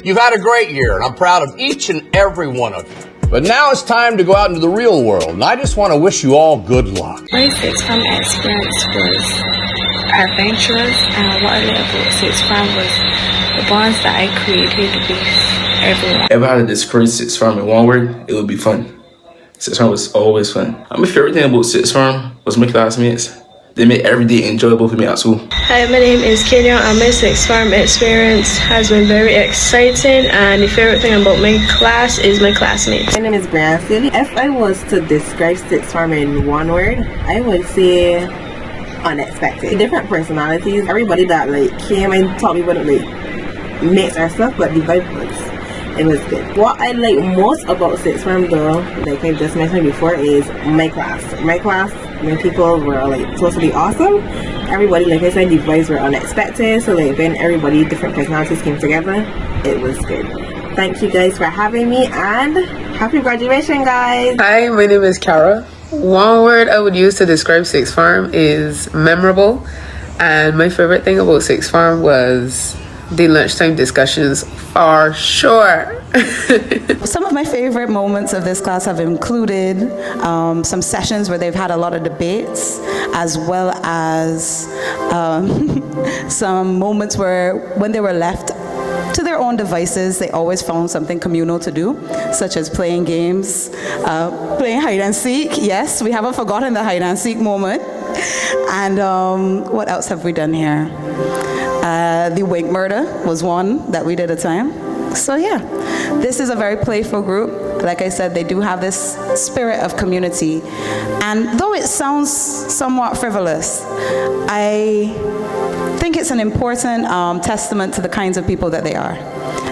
You've had a great year, and I'm proud of each and every one of you. But now it's time to go out into the real world, and I just want to wish you all good luck. My sixth form experience was adventurous, and what I loved about sixth form was the bonds that I created with everyone. If I had to describe sixth form in one word, it would be fun. Sixth form was always fun. My favorite thing about sixth form was my classmates. They made every day enjoyable for me at school. Hi, my name is Kenyon, and my sixth form experience has been very exciting, and the favorite thing about my class is my classmates. My name is Branson. If I was to describe sixth form in one word, I would say unexpected. Different personalities, everybody that came and taught me what it makes our stuff, but the vibe was good. What I like most about sixth form though, like I just mentioned before, is my class. My class, when people were totally awesome. Everybody, like I said, the vibes were unexpected. So when everybody, different personalities came together, it was good. Thank you guys for having me, and happy graduation, guys. Hi, my name is Kara. One word I would use to describe sixth form is memorable. And my favorite thing about sixth form was the lunchtime discussions, for sure. Some of my favorite moments of this class have included some sessions where they've had a lot of debates, as well as some moments where when they were left to their own devices, they always found something communal to do, such as playing games, playing hide and seek. Yes, we haven't forgotten the hide and seek moment. And what else have we done here? The wink murder was one that we did a time. So yeah, this is a very playful group. Like I said, they do have this spirit of community. And though it sounds somewhat frivolous, I think it's an important testament to the kinds of people that they are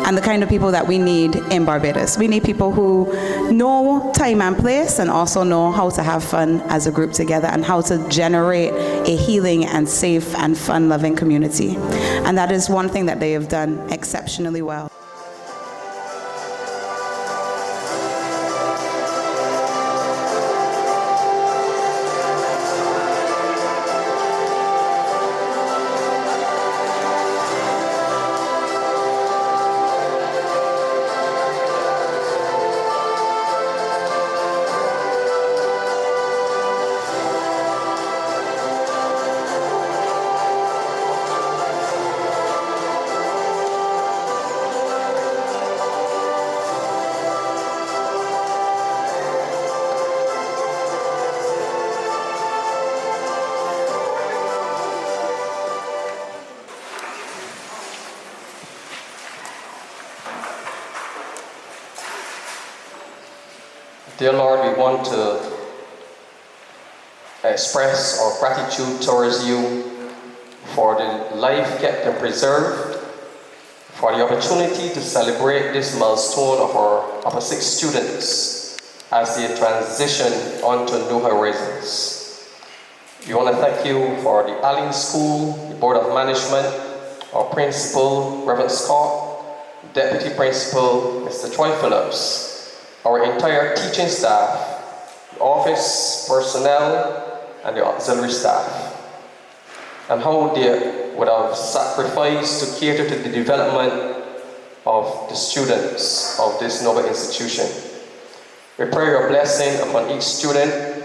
and the kind of people that we need in Barbados. We need people who know time and place and also know how to have fun as a group together and how to generate a healing and safe and fun-loving community. And that is one thing that they have done exceptionally well. Dear Lord, we want to express our gratitude towards you for the life kept and preserved, for the opportunity to celebrate this milestone of our Upper Sixth students as they transition onto new horizons. We want to thank you for the Alleyne School, the Board of Management, our Principal, Reverend Scott, Deputy Principal, Mr. Troy Phillips, our entire teaching staff, the office personnel, and the auxiliary staff, and how they would have sacrificed to cater to the development of the students of this noble institution. We pray your blessing upon each student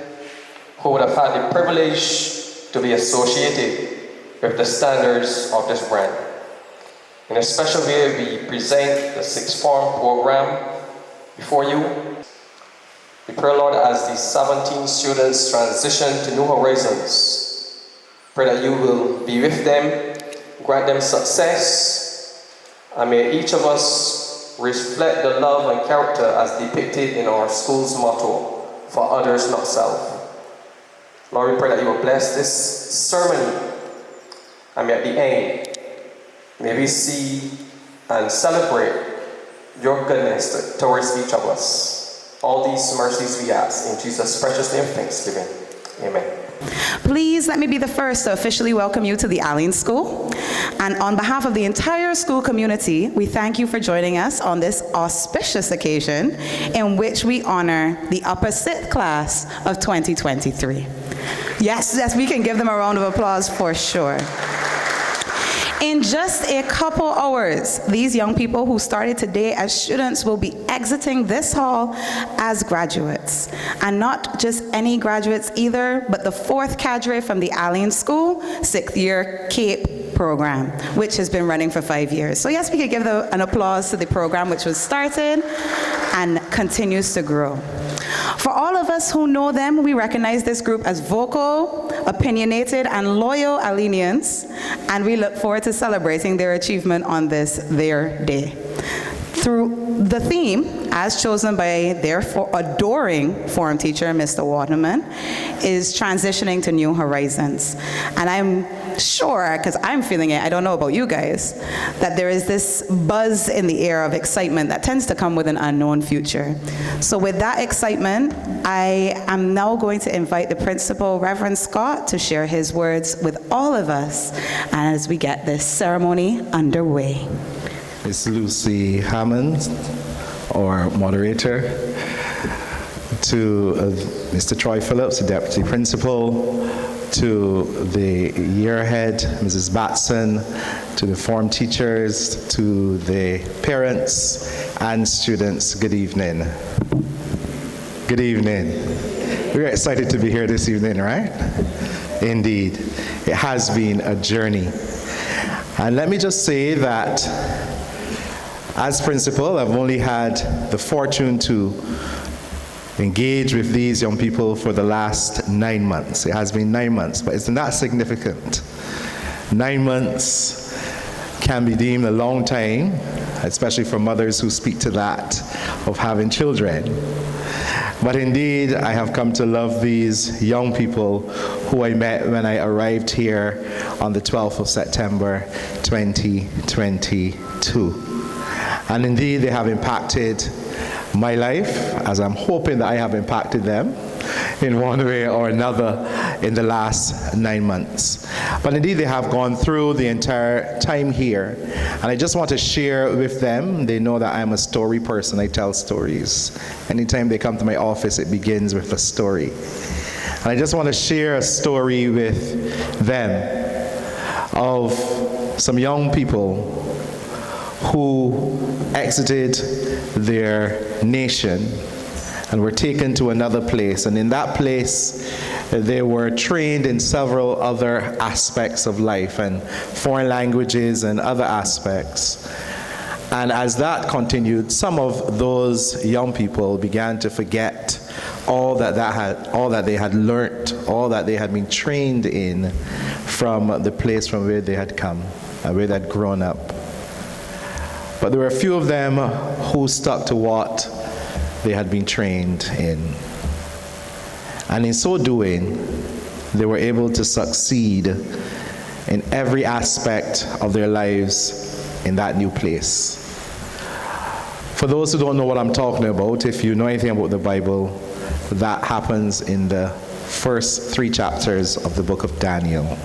who would have had the privilege to be associated with the standards of this brand. In a special way, we present the sixth form program before you. We pray, Lord, as these 17 students transition to new horizons, pray that you will be with them, grant them success, and may each of us reflect the love and character as depicted in our school's motto, for others, not self. Lord, we pray that you will bless this ceremony, and may at the end, may we see and celebrate your goodness towards each of us. All these mercies we ask in Jesus' precious name, thanksgiving. Amen. Please let me be the first to officially welcome you to the Alleyne School. And on behalf of the entire school community, we thank you for joining us on this auspicious occasion in which we honor the Upper Sixth class of 2023. Yes, we can give them a round of applause for sure. In just a couple hours, these young people who started today as students will be exiting this hall as graduates. And not just any graduates either, but the 4th cadre from the Alleyne School 6th year CAPE program, which has been running for 5 years. So yes, we could give an applause to the program which was started and continues to grow. For all of us who know them, we recognize this group as vocal, opinionated, and loyal Alleynians, and we look forward to celebrating their achievement on this, their day. Through the theme, as chosen by their adoring form teacher, Mr. Waterman, is transitioning to new horizons. And I'm sure, because I'm feeling it, I don't know about you guys, that there is this buzz in the air of excitement that tends to come with an unknown future. So with that excitement, I am now going to invite the principal, Reverend Scott, to share his words with all of us as we get this ceremony underway. Miss Luci Hammans, or moderator, to Mr. Troy Phillips, the deputy principal, to the year head, Mrs. Batson, to the form teachers, to the parents and students, good evening. Good evening. We're excited to be here this evening, right? Indeed. It has been a journey. And let me just say that as principal, I've only had the fortune to engage with these young people for the last 9 months. It has been 9 months, but isn't that significant? 9 months can be deemed a long time, especially for mothers who speak to that of having children. But indeed, I have come to love these young people who I met when I arrived here on the 12th of September, 2022. And indeed, they have impacted my life, as I'm hoping that I have impacted them in one way or another in the last 9 months. But indeed, they have gone through the entire time here. And I just want to share with them. They know that I'm a story person. I tell stories. Anytime they come to my office, it begins with a story. And I just want to share a story with them of some young people who exited their nation and were taken to another place. And in that place, they were trained in several other aspects of life and foreign languages and other aspects. And as that continued, some of those young people began to forget all that they had learned, all that they had been trained in from the place from where they had come, where they had grown up. But there were a few of them who stuck to what they had been trained in. And in so doing, they were able to succeed in every aspect of their lives in that new place. For those who don't know what I'm talking about, if you know anything about the Bible, that happens in the first 3 chapters of the book of Daniel.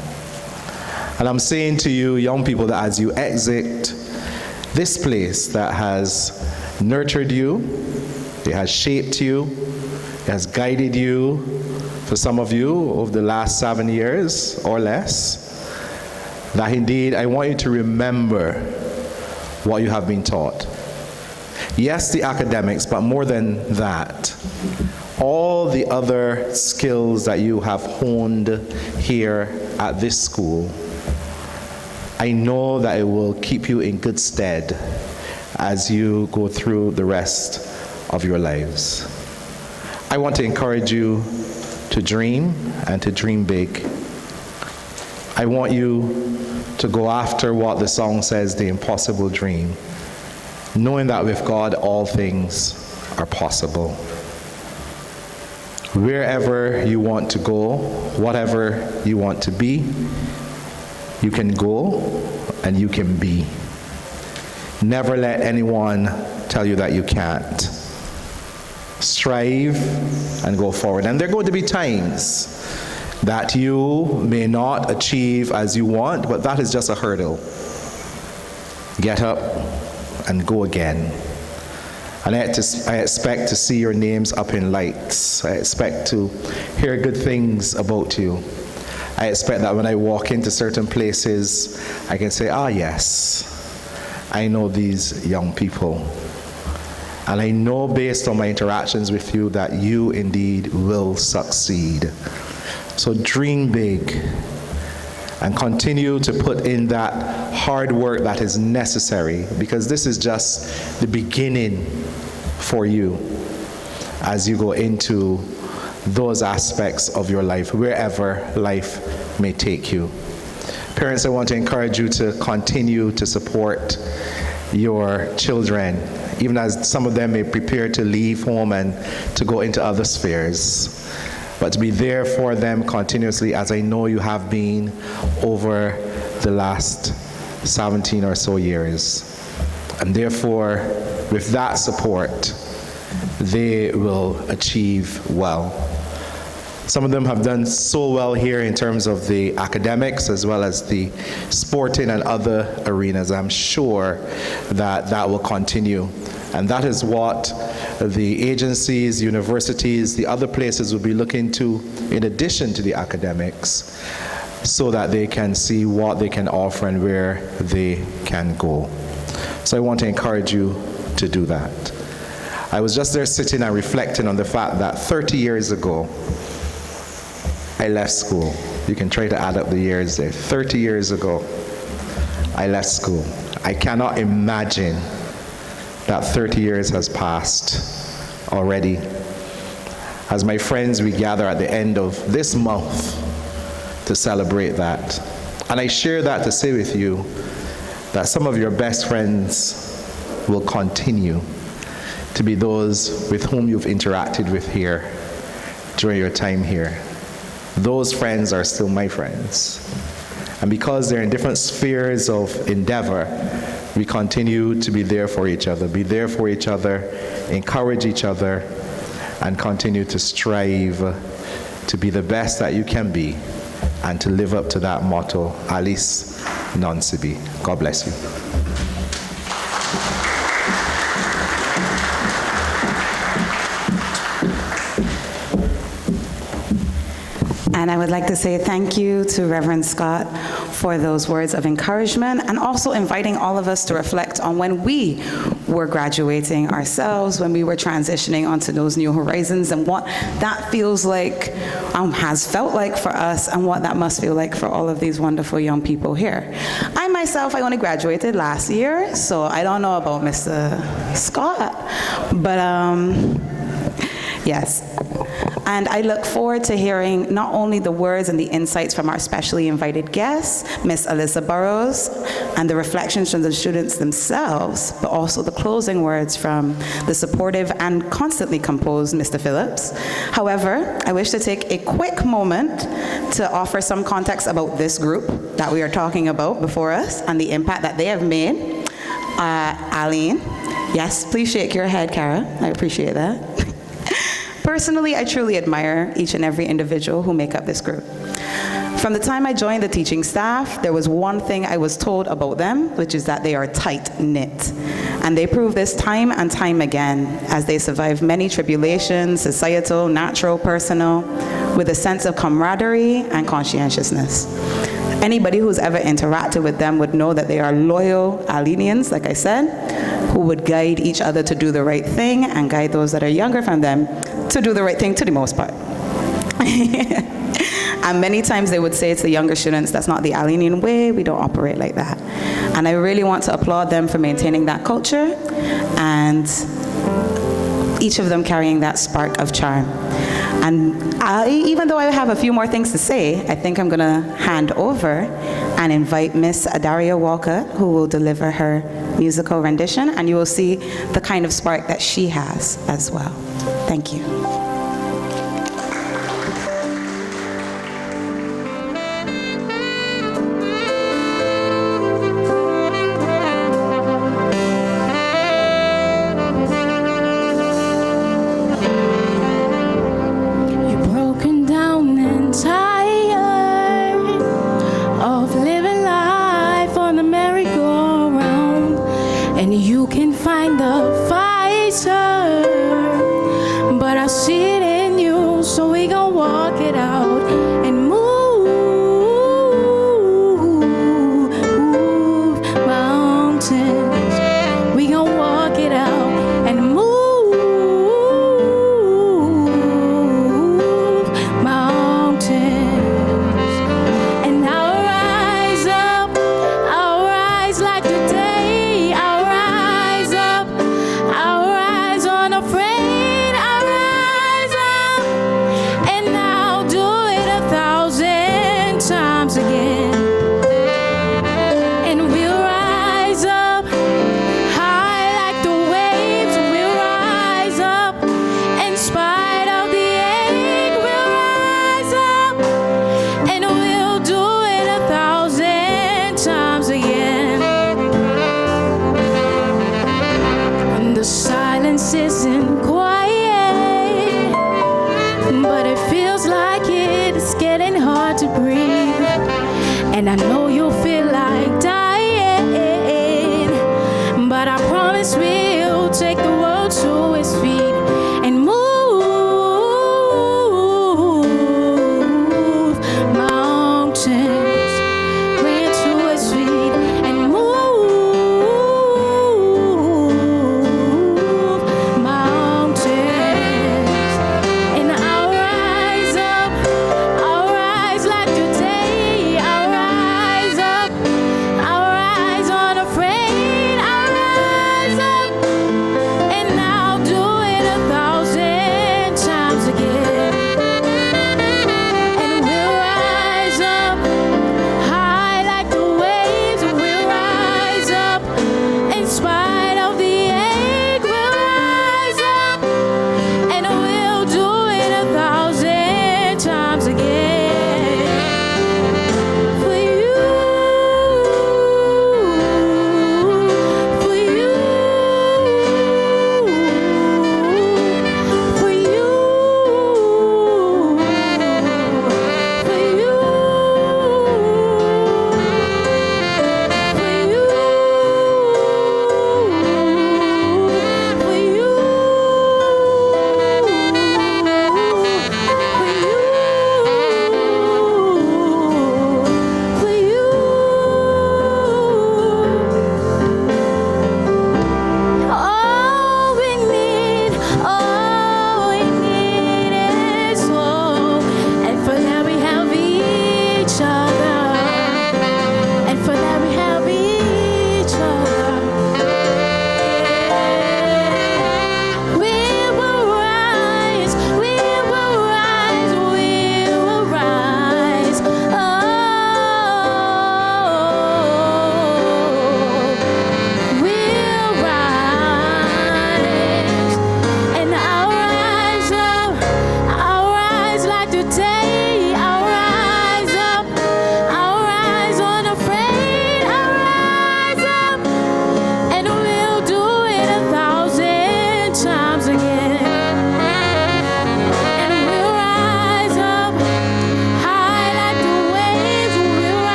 And I'm saying to you, young people, that as you exit this place that has nurtured you, it has shaped you, it has guided you, for some of you, over the last 7 years or less, that indeed I want you to remember what you have been taught. Yes, the academics, but more than that, all the other skills that you have honed here at this school, I know that it will keep you in good stead as you go through the rest of your lives. I want to encourage you to dream and to dream big. I want you to go after what the song says, the impossible dream, knowing that with God all things are possible. Wherever you want to go, whatever you want to be, you can go and you can be. Never let anyone tell you that you can't. Strive and go forward. And there are going to be times that you may not achieve as you want, but that is just a hurdle. Get up and go again. And I expect to see your names up in lights. I expect to hear good things about you. I I expect that when I walk into certain places, I can say, ah, yes, I know these young people. And I know based on my interactions with you that you indeed will succeed. So dream big and continue to put in that hard work that is necessary, because this is just the beginning for you as you go into those aspects of your life, wherever life may take you. Parents, I want to encourage you to continue to support your children, even as some of them may prepare to leave home and to go into other spheres. But to be there for them continuously, as I know you have been over the last 17 or so years. And therefore, with that support, they will achieve well. Some of them have done so well here in terms of the academics as well as the sporting and other arenas. I'm sure that that will continue. And that is what the agencies, universities, the other places will be looking to in addition to the academics, so that they can see what they can offer and where they can go. So I want to encourage you to do that. I was just there sitting and reflecting on the fact that 30 years ago, I left school. You can try to add up the years there. 30 years ago, I left school. I cannot imagine that 30 years has passed already. As my friends, we gather at the end of this month to celebrate that. And I share that to say with you that some of your best friends will continue to be those with whom you've interacted with here during your time here. Those friends are still my friends. And because they're in different spheres of endeavor, we continue to be there for each other, encourage each other, and continue to strive to be the best that you can be and to live up to that motto, Alice non sibi. God bless you. And I would like to say thank you to Reverend Scott for those words of encouragement, and also inviting all of us to reflect on when we were graduating ourselves, when we were transitioning onto those new horizons, and what that feels like, has felt like for us, and what that must feel like for all of these wonderful young people here. I myself, I only graduated last year, so I don't know about Mr. Scott, but yes. And I look forward to hearing not only the words and the insights from our specially invited guests, Miss Alyssa Burrowes, and the reflections from the students themselves, but also the closing words from the supportive and constantly composed Mr. Phillips. However, I wish to take a quick moment to offer some context about this group that we are talking about before us and the impact that they have made. Alleyne, yes, please shake your head, Cara. I appreciate that. Personally, I truly admire each and every individual who make up this group. From the time I joined the teaching staff, there was one thing I was told about them, which is that they are tight-knit. And they prove this time and time again as they survive many tribulations, societal, natural, personal, with a sense of camaraderie and conscientiousness. Anybody who's ever interacted with them would know that they are loyal Alleynians, like I said, who would guide each other to do the right thing and guide those that are younger from them to do the right thing to the most part. And many times they would say to the younger students, that's not the Alleynian way, we don't operate like that. And I really want to applaud them for maintaining that culture, and each of them carrying that spark of charm. And even though I have a few more things to say, I think I'm going to hand over and invite Miss Adaria Walker, who will deliver her musical rendition, and you will see the kind of spark that she has as well. Thank you. But I see it in you, so we gon' walk it out and move.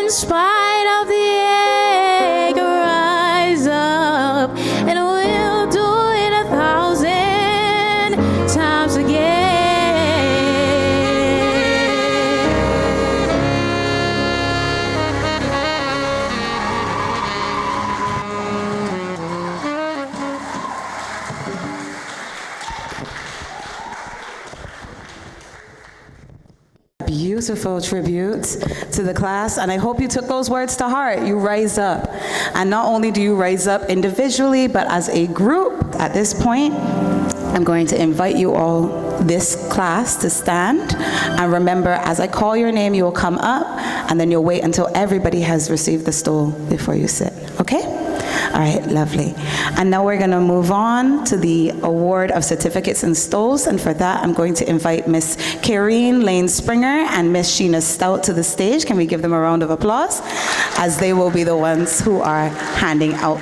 In spite of the egg, rise up, and we'll do it 1,000 times again. Beautiful tribute to the class, and I hope you took those words to heart. You rise up, and not only do you rise up individually, but as a group. At this point, I'm going to invite you all, this class, to stand, and remember, as I call your name, you will come up, and then you'll wait until everybody has received the stole before you sit, okay? All right, lovely. And now we're going to move on to the award of certificates and stoles, and for that, I'm going to invite Miss Carseen Lane Springer and Miss Sheena Stout to the stage. Can we give them a round of applause, as they will be the ones who are handing out.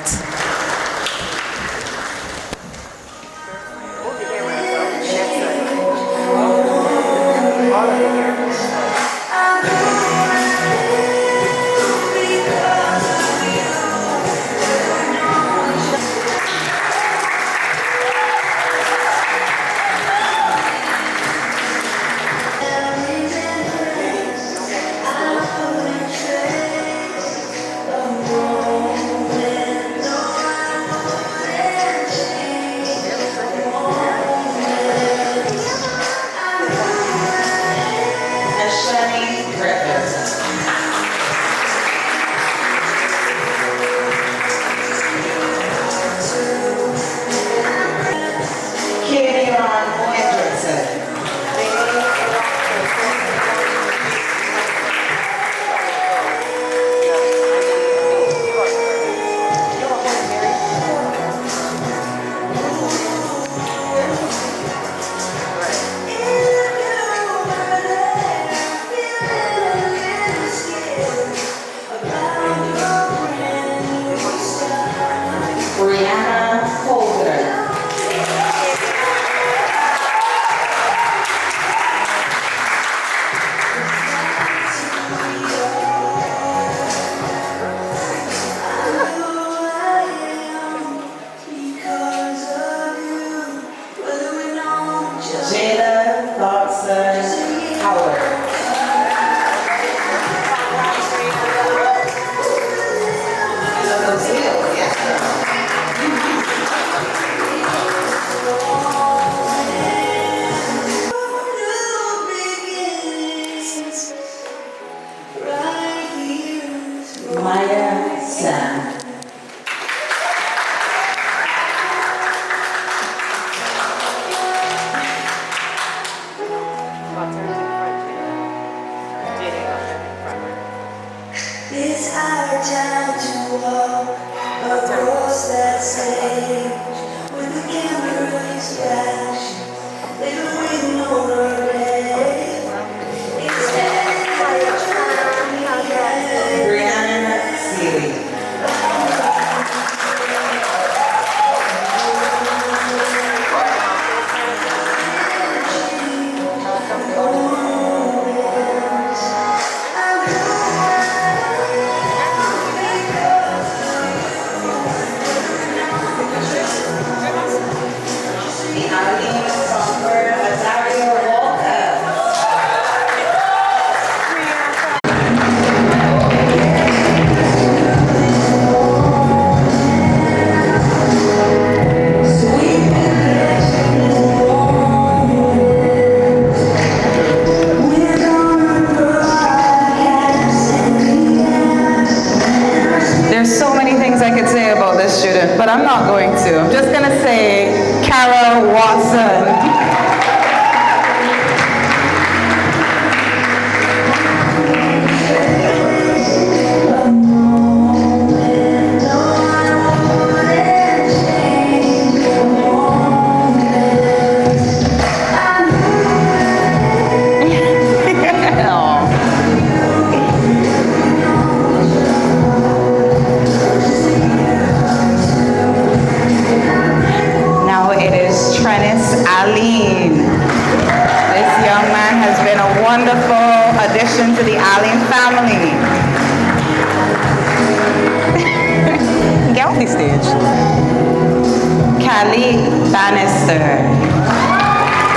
Callie Bannister.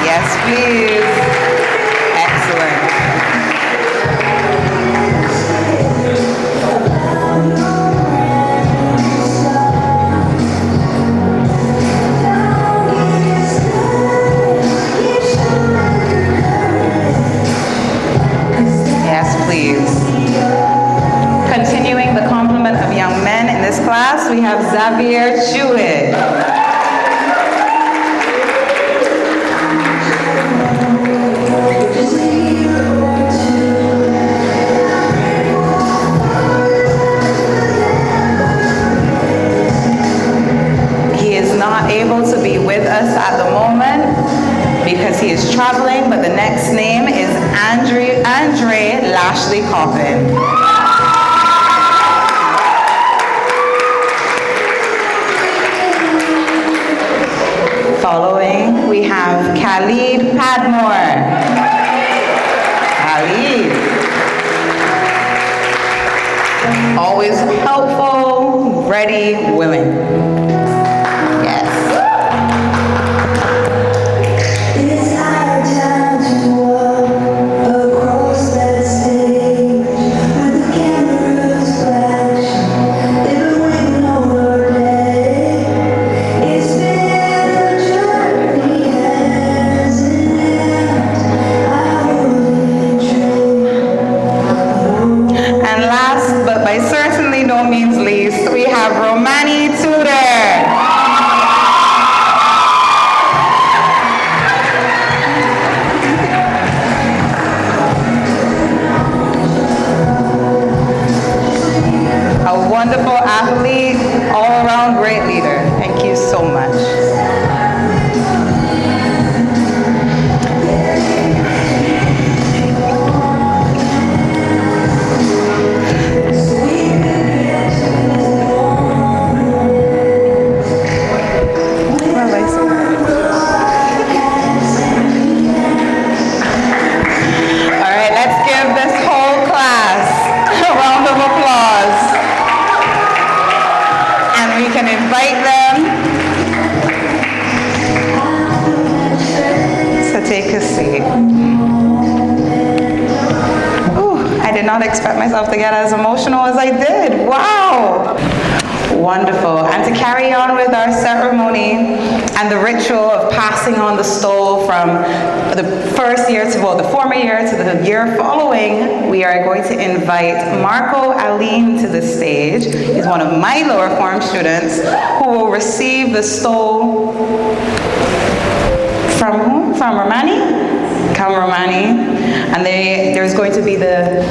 Yes, please. Excellent. Yes, please. Continuing the complement of young men in this class, we have Xavier Jewett. He is not able to be with us at the moment because he is traveling, but the next name is Andre Lashley Coppin. Following, we have Khalid Padmore. Khalid. Always helpful, ready, willing. Yes. It's our time to walk across that stage with the cameras flashing, even waiting over day. It's been a journey hands in hand. I wouldn't trade. And last, but by certainly no means least, we have Romani Tudor. A wonderful athlete, all-around great leader. Thank you so much. All right, let's give this whole class a round of applause. And we can invite them to take a seat. Ooh, I did not expect myself to get as emotional as I did. Wow. Wonderful. And to carry on with our ceremony and the ritual of passing on the stole from the first year to, well, the former year to the year following, we are going to invite Marco Alleyne to the stage. He's one of my lower form students who will receive the stole from whom? From Romani? And there's going to be the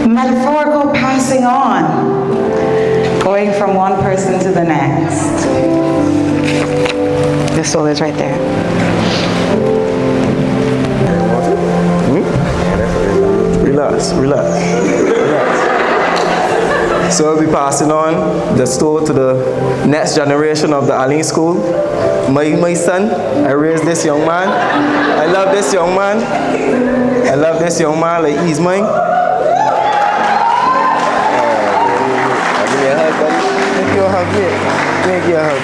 metaphorical passing on, going from one person to the next. The soul is right there. Relax. So I'll be passing on the stole to the next generation of the Alleyne School. My son, I raised this young man. I love this young man. Like he's mine. Give me a hug, buddy. Give you a hug, mate. Give you a hug.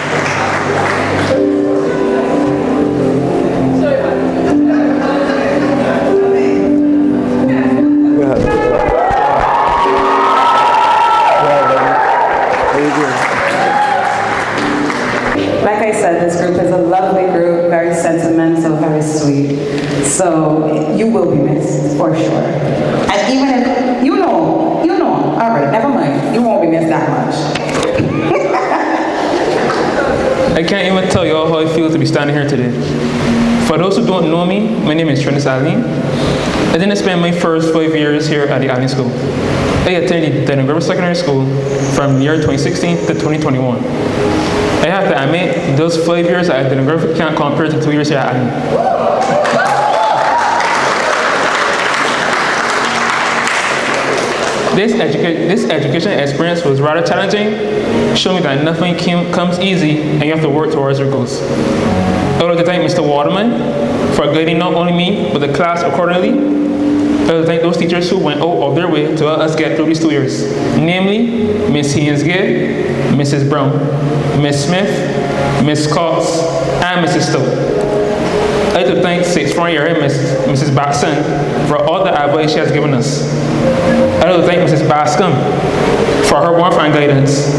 Like I said, this group is a lovely group, very sentimental, very sweet. So you will be missed, for sure. And even if, you know, all right, never mind. You won't be missed that much. I can't even tell you all how it feels to be standing here today. For those who don't know me, my name is Alleyne. I didn't spend my first 5 years here at the Alleyne School. I attended Denver Secondary School from the year 2016 to 2021. I have to admit, those 5 years at Denver can't compare to 2 years here at Alleyne. This education experience was rather challenging, showing me that nothing comes easy and you have to work towards your goals. I would like to thank Mr. Waterman for guiding not only me, but the class accordingly. I would thank those teachers who went out of their way to help us get through these 2 years, namely Ms. Haynes-Gay, Mrs. Brown, Ms. Smith, Ms. Cox, and Mrs. Stowe. I'd like to thank 6th form year Mrs. Batson for all the advice she has given us. I'd like to thank Mrs. Bascom for her warmth and guidance.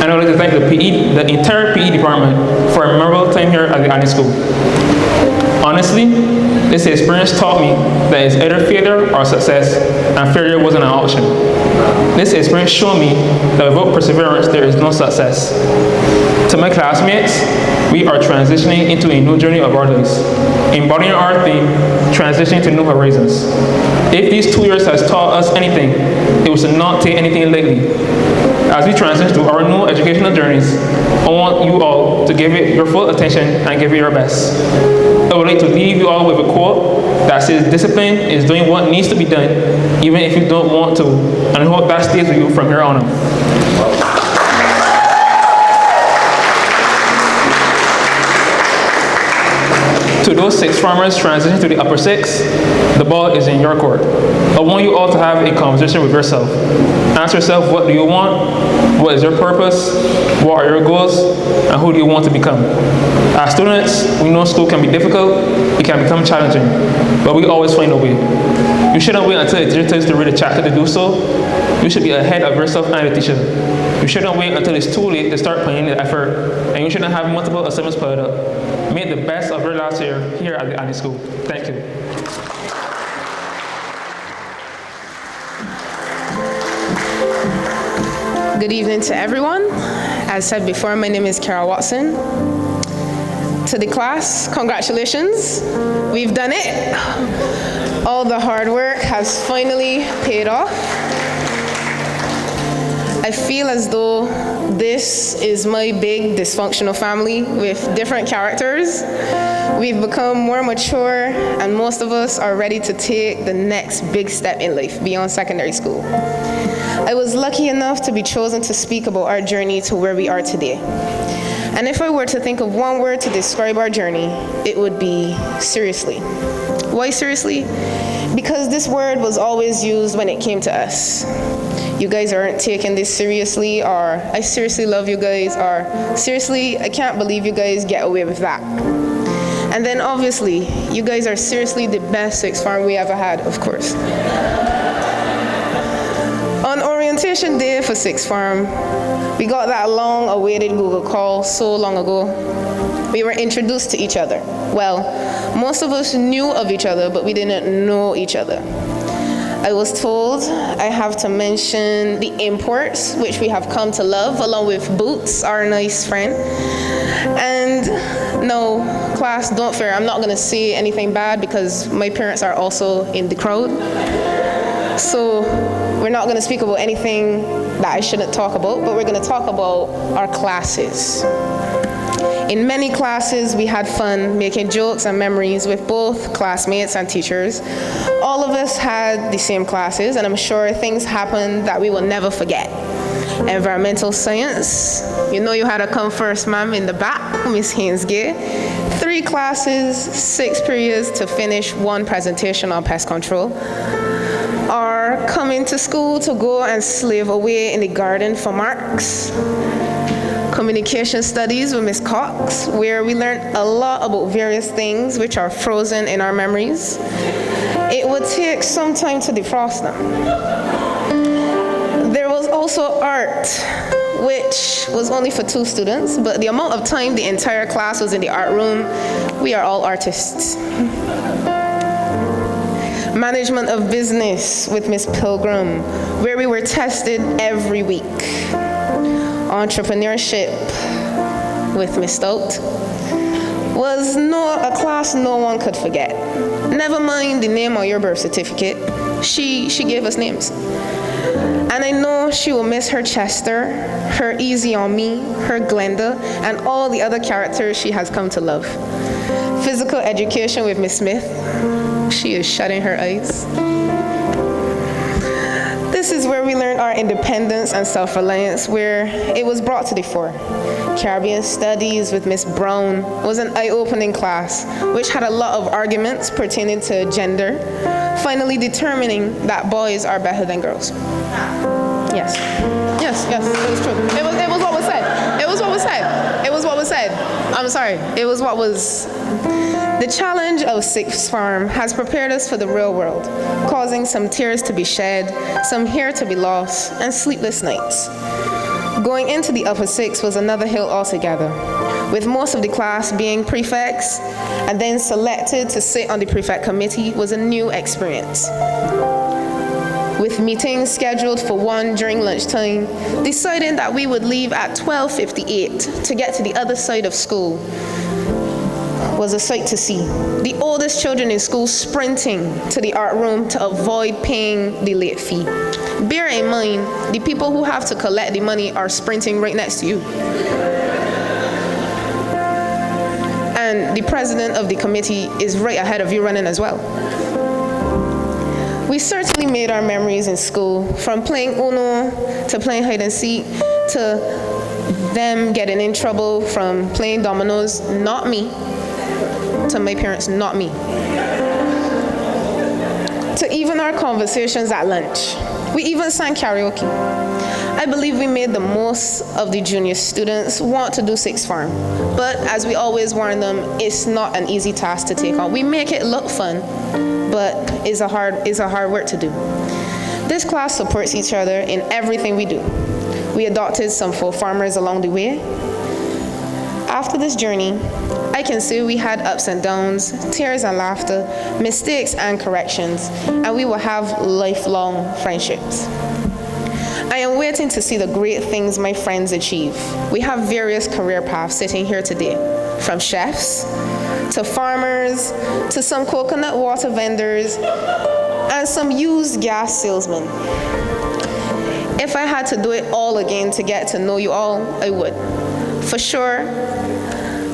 And I'd like to thank the entire PE department for a memorable time here at the Alleyne School. Honestly, this experience taught me that it's either failure or success, and failure wasn't an option. This experience showed me that without perseverance, there is no success. To my classmates, we are transitioning into a new journey of our lives, embodying our theme, transitioning to new horizons. If these 2 years has taught us anything, it was to not take anything lightly. As we transition to our new educational journeys, I want you all to give it your full attention and give it your best. I would like to leave you all with a quote that says, discipline is doing what needs to be done, even if you don't want to, and I hope that stays with you from here on out. To those 6th formers transitioning to the upper 6, the ball is in your court. I want you all to have a conversation with yourself. Ask yourself, what do you want? What is your purpose? What are your goals? And who do you want to become? As students, we know school can be difficult, it can become challenging, but we always find a way. You shouldn't wait until it's your turn to read a chapter to do so. You should be ahead of yourself and the teacher. You shouldn't wait until it's too late to start putting in the effort, and you shouldn't have multiple assignments piled up. Make the best of your last year here at the Alleyne School. Thank you. Good evening to everyone. As said before, my name is Kara Watson. To the class, congratulations. We've done it. All the hard work has finally paid off. I feel as though this is my big dysfunctional family with different characters. We've become more mature, and most of us are ready to take the next big step in life beyond secondary school. I was lucky enough to be chosen to speak about our journey to where we are today. And if I were to think of one word to describe our journey, it would be seriously. Why seriously? Because this word was always used when it came to us. You guys aren't taking this seriously, or I seriously love you guys, or seriously, I can't believe you guys get away with that. And then obviously, you guys are seriously the best 6th form we ever had, of course. On orientation day for 6th form, we got that long-awaited Google call so long ago. We were introduced to each other. Well, most of us knew of each other, but we didn't know each other. I was told I have to mention the imports, which we have come to love, along with Boots, our nice friend. And no, class, don't fear, I'm not going to say anything bad because my parents are also in the crowd. So we're not going to speak about anything that I shouldn't talk about, but we're going to talk about our classes. In many classes, we had fun making jokes and memories with both classmates and teachers. All of us had the same classes, and I'm sure things happened that we will never forget. Environmental science, you know you had to come first, ma'am, in the back, Miss Haynes-Gay. 3 classes, 6 periods to finish 1 presentation on pest control. Or coming to school to go and slave away in the garden for marks. Communication studies with Miss Cox, where we learned a lot about various things which are frozen in our memories. It would take some time to defrost them. There was also art, which was only for 2 students, but the amount of time the entire class was in the art room, we are all artists. Management of business with Miss Pilgrim, where we were tested every week. Entrepreneurship with Miss Stout was a class no one could forget. Never mind the name on your birth certificate, she gave us names. And I know she will miss her Chester, her Easy on Me, her Glenda, and all the other characters she has come to love. Physical education with Miss Smith, she is shutting her eyes. This is where we learned our independence and self-reliance, where it was brought to the fore. Caribbean Studies with Miss Brown was an eye-opening class, which had a lot of arguments pertaining to gender, finally determining that boys are better than girls. Yes, it was true. It was what was said. It was what was said. It was what was said. I'm sorry. It was what was. The challenge of sixth form has prepared us for the real world, causing some tears to be shed, some hair to be lost, and sleepless nights. Going into the upper six was another hill altogether, with most of the class being prefects, and then selected to sit on the prefect committee was a new experience. With meetings scheduled for 1 during lunchtime, deciding that we would leave at 12:58 to get to the other side of school was a sight to see. The oldest children in school sprinting to the art room to avoid paying the late fee. Bear in mind, the people who have to collect the money are sprinting right next to you. And the president of the committee is right ahead of you running as well. We certainly made our memories in school, from playing Uno to playing hide and seek to them getting in trouble from playing dominoes. Not me. To my parents, not me. To even our conversations at lunch. We even sang karaoke. I believe we made the most of the junior students want to do sixth form. But as we always warn them, it's not an easy task to take on. We make it look fun, but it's a hard work to do. This class supports each other in everything we do. We adopted some full farmers along the way. After this journey, I can say we had ups and downs, tears and laughter, mistakes and corrections, and we will have lifelong friendships. I am waiting to see the great things my friends achieve. We have various career paths sitting here today, from chefs, to farmers, to some coconut water vendors, and some used gas salesmen. If I had to do it all again to get to know you all, I would. For sure,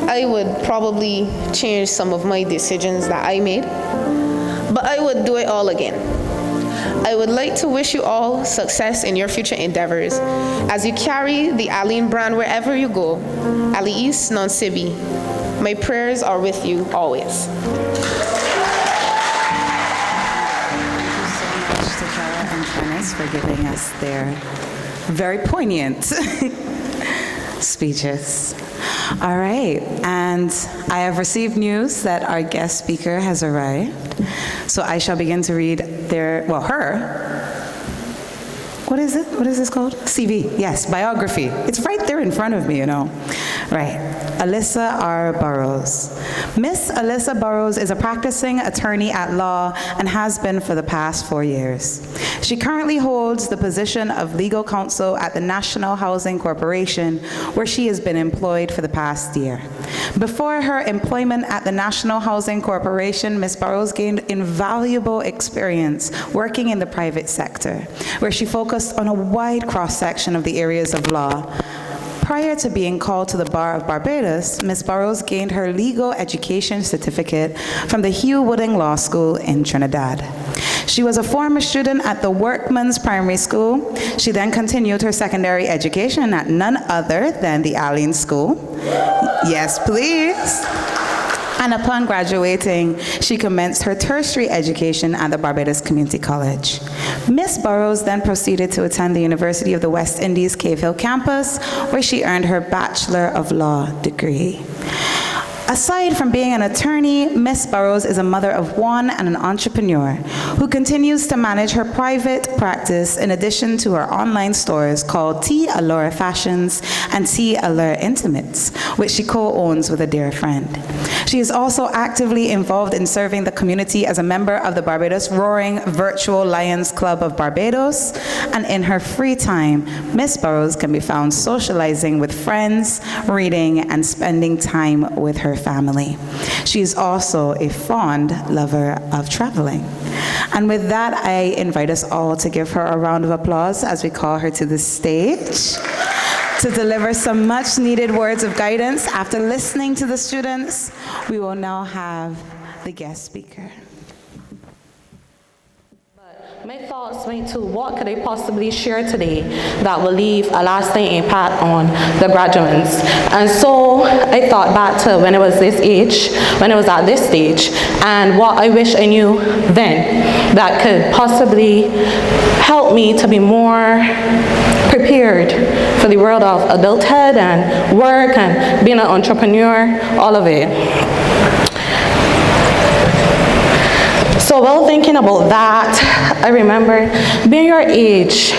I would probably change some of my decisions that I made, but I would do it all again. I would like to wish you all success in your future endeavors as you carry the Alleyne brand wherever you go. Alleyne non sibi. My prayers are with you always. Thank you so much to Cara and Trinice for giving us their very poignant speeches. All right, and I have received news that our guest speaker has arrived. So I shall begin to read her, what is it? What is this called? CV, yes, biography. It's right there in front of me, you know. Right, Alyssa R. Burrowes. Miss Alyssa Burrowes is a practicing attorney at law and has been for the past 4 years. She currently holds the position of legal counsel at the National Housing Corporation, where she has been employed for the past year. Before her employment at the National Housing Corporation, Ms. Burrowes gained invaluable experience working in the private sector, where she focused on a wide cross-section of the areas of law. Prior to being called to the Bar of Barbados, Ms. Burrowes gained her legal education certificate from the Hugh Wooding Law School in Trinidad. She was a former student at the Workman's Primary School. She then continued her secondary education at none other than the Alleyne School. Yes, please. And upon graduating, she commenced her tertiary education at the Barbados Community College. Ms. Burrowes then proceeded to attend the University of the West Indies Cave Hill campus, where she earned her Bachelor of Law degree. Aside from being an attorney, Ms. Burrowes is a mother of one and an entrepreneur who continues to manage her private practice in addition to her online stores called T. Allure Fashions and T. Allure Intimates, which she co-owns with a dear friend. She is also actively involved in serving the community as a member of the Barbados Roaring Virtual Lions Club of Barbados, and in her free time, Ms. Burrowes can be found socializing with friends, reading, and spending time with her family. She is also a fond lover of traveling. And with that, I invite us all to give her a round of applause as we call her to the stage to deliver some much needed words of guidance. After listening to the students, we will now have the guest speaker. My thoughts went to what could I possibly share today that will leave a lasting impact on the graduates. And so I thought back to when I was this age, when I was at this stage, and what I wish I knew then that could possibly help me to be more prepared for the world of adulthood and work and being an entrepreneur, all of it. So while thinking about that, I remember being your age,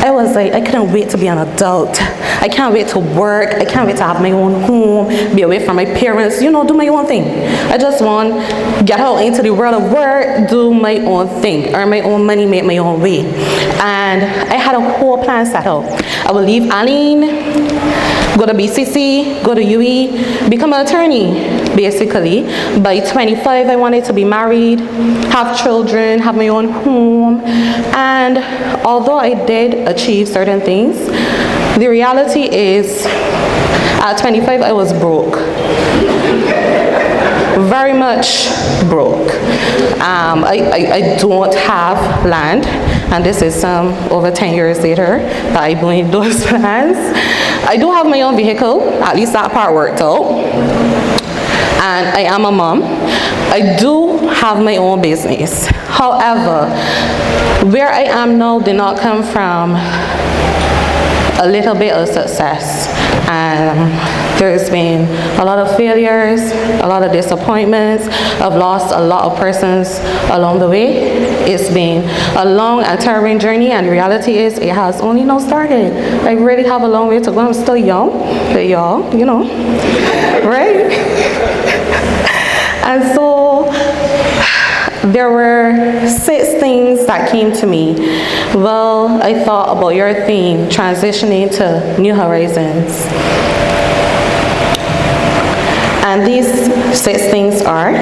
I was like, I couldn't wait to be an adult. I can't wait to work. I can't wait to have my own home, be away from my parents, you know, do my own thing. I just want to get out into the world of work, do my own thing, earn my own money, make my own way. And I had a whole plan set out. I would leave Alleyne, go to BCC, go to UE, become an attorney, basically. By 25, I wanted to be married, have children, have my own home. And although I did achieve certain things, the reality is, at 25, I was broke. Very much broke. I don't have land, and this is over 10 years later that I blame those plans. I do have my own vehicle, at least that part worked out. And I am a mom. I do have my own business. However, where I am now did not come from a little bit of success. There's been a lot of failures, a lot of disappointments. I've lost a lot of persons along the way. It's been a long and tiring journey, and the reality is it has only now started. I really have a long way to go. I'm still young, but y'all, you know, right? And so there were 6 things that came to me. Well, I thought about your theme, transitioning to new horizons. And these 6 things are,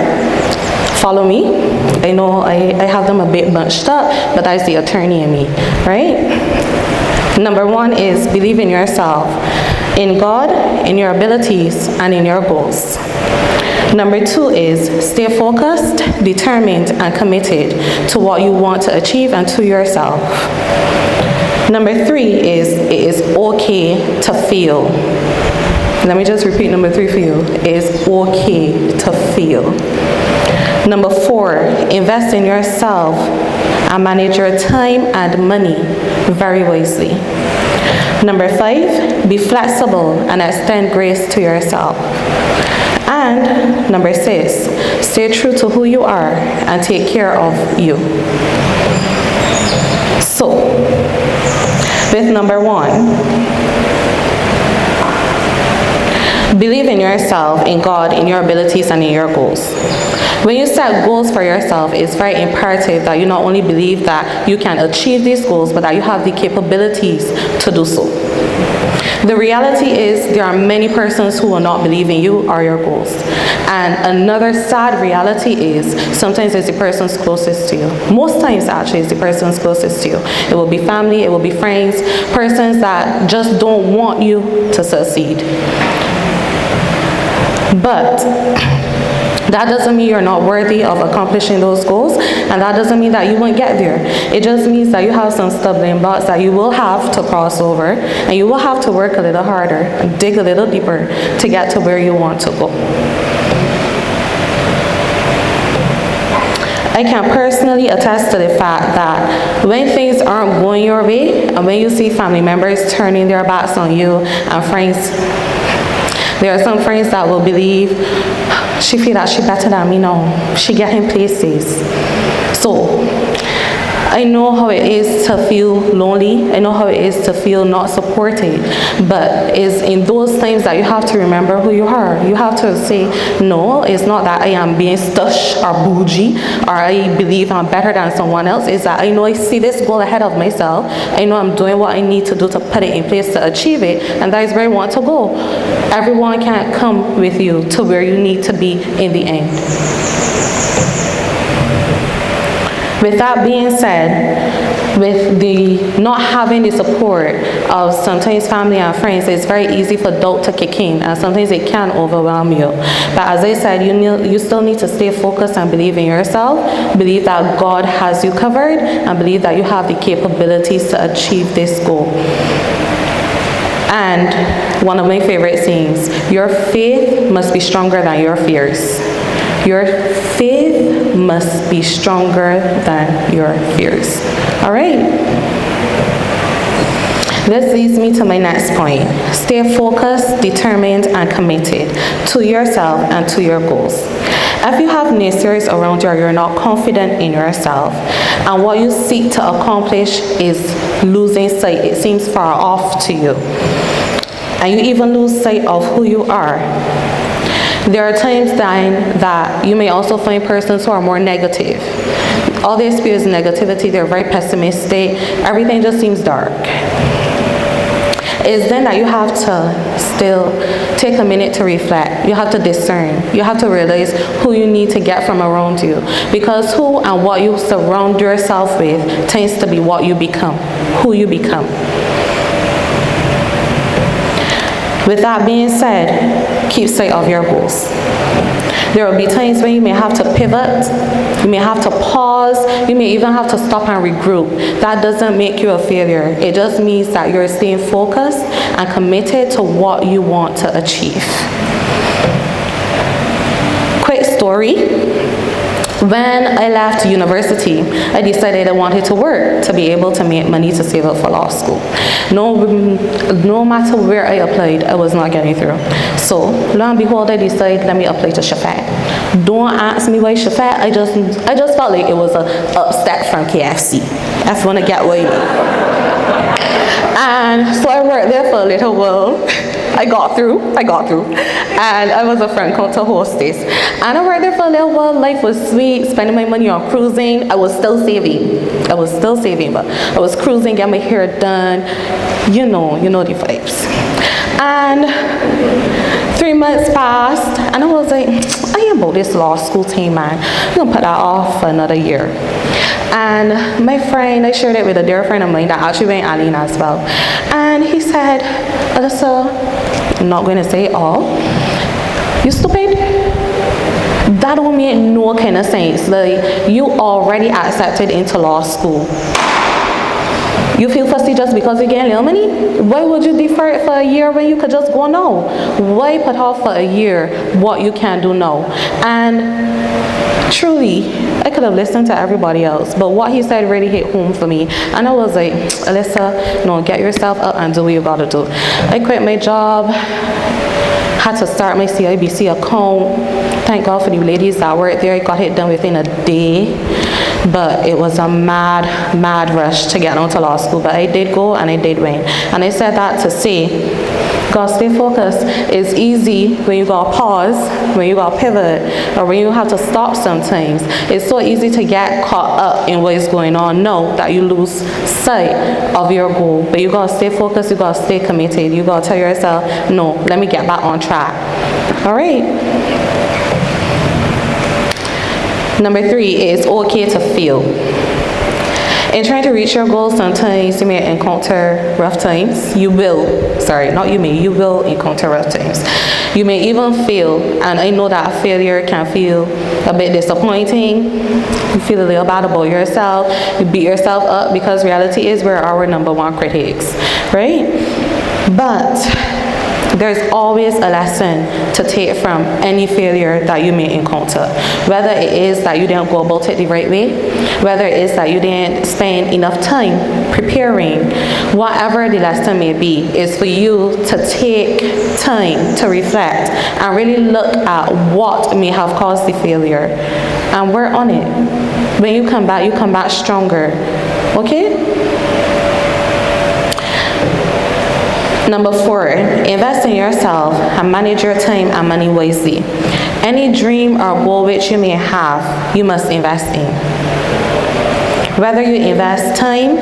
follow me. I know I have them a bit bunched up, but that's the attorney in me, right? Number 1 is believe in yourself, in God, in your abilities, and in your goals. Number 2 is stay focused, determined, and committed to what you want to achieve and to yourself. Number 3 is it is okay to fail. Let me just repeat number 3 for you. It is okay to fail. Number 4, invest in yourself and manage your time and money very wisely. Number 5, be flexible and extend grace to yourself. And number 6, stay true to who you are and take care of you. So, with number 1, believe in yourself, in God, in your abilities, and in your goals. When you set goals for yourself, it's very imperative that you not only believe that you can achieve these goals, but that you have the capabilities to do so. The reality is there are many persons who will not believe in you or your goals. And another sad reality is sometimes it's the persons closest to you. Most times actually it's the persons closest to you. It will be family, it will be friends, persons that just don't want you to succeed. But that doesn't mean you're not worthy of accomplishing those goals, and that doesn't mean that you won't get there. It just means that you have some stumbling blocks that you will have to cross over, and you will have to work a little harder and dig a little deeper to get to where you want to go. I can personally attest to the fact that when things aren't going your way, and when you see family members turning their backs on you, and friends, there are some friends that will believe she feel that she better than me now. She getting places. So I know how it is to feel lonely. I know how it is to feel not supported. But it's in those times that you have to remember who you are. You have to say, no, it's not that I am being stush or bougie, or I believe I'm better than someone else. It's that I know I see this goal ahead of myself. I know I'm doing what I need to do to put it in place to achieve it, and that is where I want to go. Everyone can't come with you to where you need to be in the end. With that being said, with the not having the support of sometimes family and friends, it's very easy for doubt to kick in, and sometimes it can overwhelm you. But as I said, you still need to stay focused and believe in yourself, believe that God has you covered, and believe that you have the capabilities to achieve this goal. And one of my favorite sayings, your faith must be stronger than your fears. Your faith must be stronger than your fears. All right? This leads me to my next point. Stay focused, determined, and committed to yourself and to your goals. If you have naysayers around you or you're not confident in yourself, and what you seek to accomplish is losing sight, it seems far off to you, and you even lose sight of who you are, there are times then that you may also find persons who are more negative. All they experience negativity, they're very pessimistic, everything just seems dark. It's then that you have to still take a minute to reflect. You have to discern. You have to realize who you need to get from around you. Because who and what you surround yourself with tends to be what you become, who you become. With that being said, keep sight of your goals. There will be times when you may have to pivot, you may have to pause, you may even have to stop and regroup. That doesn't make you a failure. It just means that you're staying focused and committed to what you want to achieve. Quick story. When I left university, I decided I wanted to work to be able to make money to save up for law school. No matter where I applied, I was not getting through. So, lo and behold, I decided, let me apply to Shafat. Don't ask me why Shafat, I just felt like it was an upstep from KFC. If you want to get what you mean. And so I worked there for a little while. I got through, and I was a front counter hostess. And I worked there for a little while. Life was sweet, spending my money on cruising. I was still saving, but I was cruising, getting my hair done. You know the vibes. And 3 months passed, and I was like, I ain't about this law school thing, man. I'm gonna put that off for another year. And my friend, I shared it with a dear friend of mine that actually went Alleyne as well. And he said, Alyssa, I'm not going to say it all, you stupid? That don't make no kind of sense. Like, you already accepted into law school. You feel fussy just because you get little money? Why would you defer it for a year when you could just go now? Why put off for a year what you can do now? And truly, I could have listened to everybody else, but what he said really hit home for me. And I was like, Alyssa, no, get yourself up and do what you gotta do. I quit my job, had to start my CIBC account. Thank God for the ladies that worked there. I got it done within a day. But it was a mad rush to get onto law school. But I did go and I did win. And I said that to say, gotta stay focused. It's easy when you gotta pause, when you gotta pivot, or when you have to stop sometimes. It's so easy to get caught up in what is going on now that you lose sight of your goal. But you gotta stay focused, you gotta stay committed. You gotta tell yourself, no, let me get back on track. All right. Number 3, it's okay to fail. In trying to reach your goals, sometimes you may encounter rough times. You will encounter rough times. You may even fail, and I know that failure can feel a bit disappointing. You feel a little bad about yourself. You beat yourself up because reality is we're our #1 critics, right? But there's always a lesson to take from any failure that you may encounter. Whether it is that you didn't go about it the right way, whether it is that you didn't spend enough time preparing, whatever the lesson may be, is for you to take time to reflect and really look at what may have caused the failure and work on it. When you come back stronger, okay? Number 4, invest in yourself and manage your time and money wisely. Any dream or goal which you may have, you must invest in. Whether you invest time,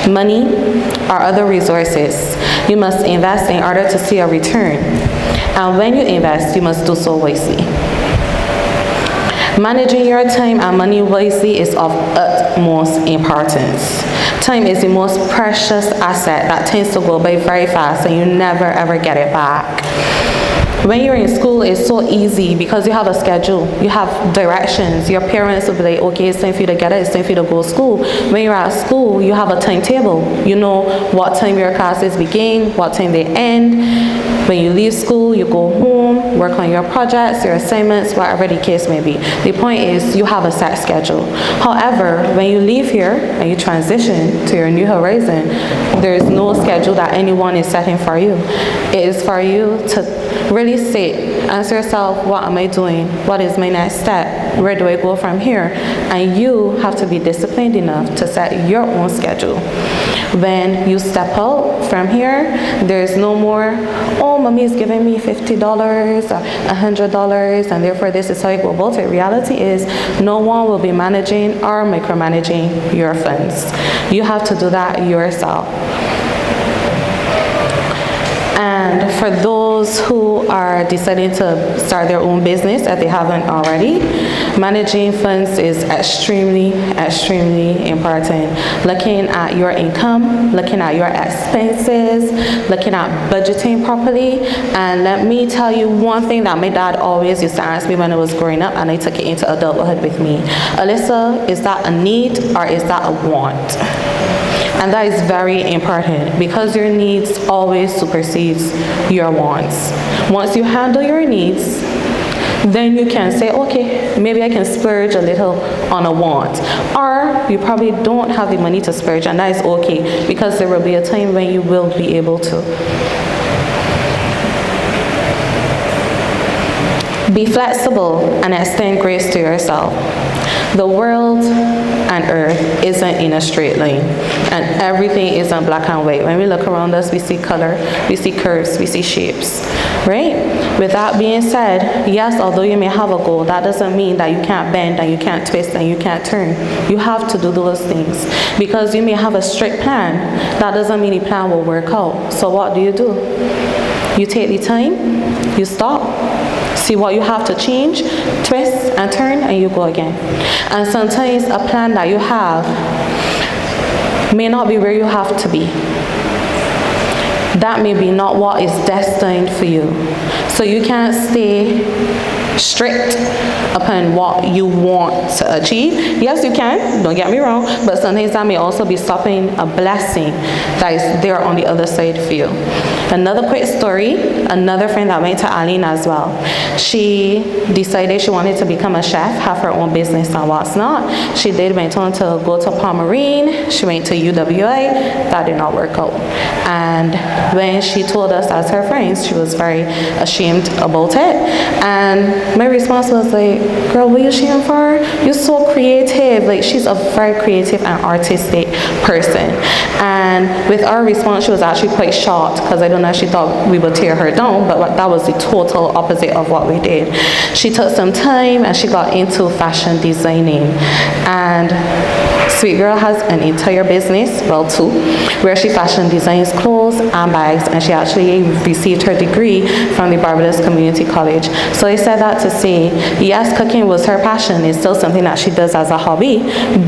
money, or other resources, you must invest in order to see a return. And when you invest, you must do so wisely. Managing your time and money wisely is of utmost importance. Time is the most precious asset that tends to go by very fast and you never ever get it back. When you're in school, it's so easy because you have a schedule, you have directions. Your parents will be like, okay, it's time for you to get it, it's time for you to go to school. When you're at school, you have a timetable. You know what time your classes begin, what time they end. When you leave school, you go home, work on your projects, your assignments, whatever the case may be. The point is, you have a set schedule. However, when you leave here and you transition to your new horizon, there is no schedule that anyone is setting for you. It is for you to really sit, ask yourself, what am I doing? What is my next step? Where do I go from here? And you have to be disciplined enough to set your own schedule. When you step out from here, there's no more, oh, mommy is giving me $50 or $100, and therefore this is how I go about it. Reality is, no one will be managing or micromanaging your funds. You have to do that yourself. And for those who are deciding to start their own business, if they haven't already, managing funds is extremely, extremely important. Looking at your income, looking at your expenses, looking at budgeting properly. And let me tell you one thing that my dad always used to ask me when I was growing up, and I took it into adulthood with me. Alyssa, is that a need or is that a want? And that is very important because your needs always supersedes your wants. Once you handle your needs, then you can say, okay, maybe I can splurge a little on a want. Or you probably don't have the money to splurge, and that is okay because there will be a time when you will be able to. Be flexible and extend grace to yourself. The world and earth isn't in a straight line, and everything isn't black and white. When we look around us, we see color, we see curves, we see shapes, right? With that being said, yes, although you may have a goal, that doesn't mean that you can't bend and you can't twist and you can't turn. You have to do those things because you may have a strict plan. That doesn't mean the plan will work out. So what do? You take the time, you stop, see what you have to change, twist and turn, and you go again. And sometimes a plan that you have may not be where you have to be. That may be not what is destined for you. So you can't stay strict upon what you want to achieve. Yes, you can, don't get me wrong, but sometimes that may also be stopping a blessing that is there on the other side for you. Another quick story, another friend that went to Alleyne as well. She decided she wanted to become a chef, have her own business and what's not. She went on to go to Palmerine, she went to UWI, that did not work out. And when she told us as her friends, she was very ashamed about it. And my response was like, girl, what are you ashamed for? You're so creative. Like, she's a very creative and artistic person. And with our response, she was actually quite shocked because I don't know if she thought we would tear her down, but that was the total opposite of what we did. She took some time and she got into fashion designing. And Sweet Girl has an entire business, well, two, where she fashion designs clothes and bags, and she actually received her degree from the Barbados Community College. So I said that to say, yes, cooking was her passion. It's still something that she does as a hobby,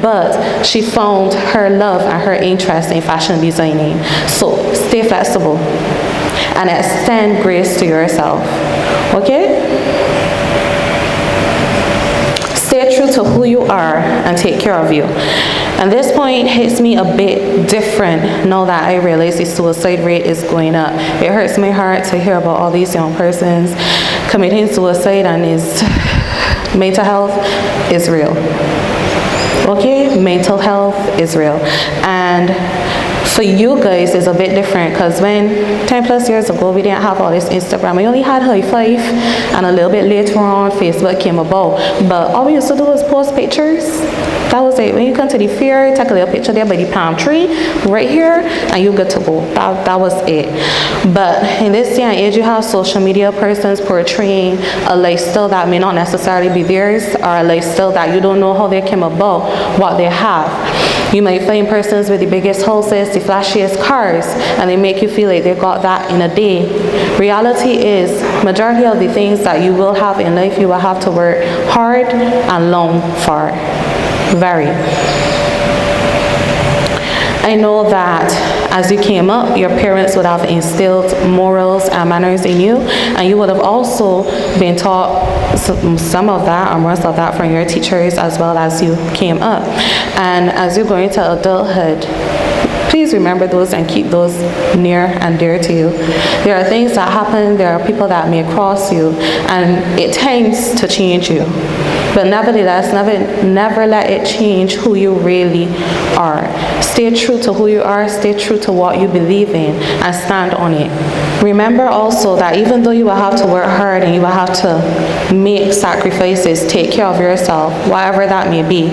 but she found her love and her interest in fashion designing. So stay flexible and extend grace to yourself, okay? Stay true to who you are and take care of you. And this point hits me a bit different now that I realize the suicide rate is going up. It hurts my heart to hear about all these young persons committing suicide, and mental health is real. Okay, mental health is real. And for you guys, it's a bit different because when 10 plus years ago we didn't have all this Instagram. We only had High Five, and a little bit later on Facebook came about. But all we used to do was post pictures. That was it. When you come to the fair, take a little picture there by the palm tree right here, and you're good to go. That was it. But in this day and age, you have social media persons portraying a lifestyle that may not necessarily be theirs, or a lifestyle that you don't know how they came about, what they have. You might find persons with the biggest houses, the flashiest cars, and they make you feel like they got that in a day. Reality is, majority of the things that you will have in life, you will have to work hard and long for. Very. I know that as you came up, your parents would have instilled morals and manners in you, and you would have also been taught some of that or most of that from your teachers as well as you came up. And as you go into adulthood, please remember those and keep those near and dear to you. There are things that happen, there are people that may cross you, and it tends to change you. But nevertheless, never let it change who you really are. Stay true to who you are, stay true to what you believe in, and stand on it. Remember also that even though you will have to work hard and you will have to make sacrifices, take care of yourself, whatever that may be.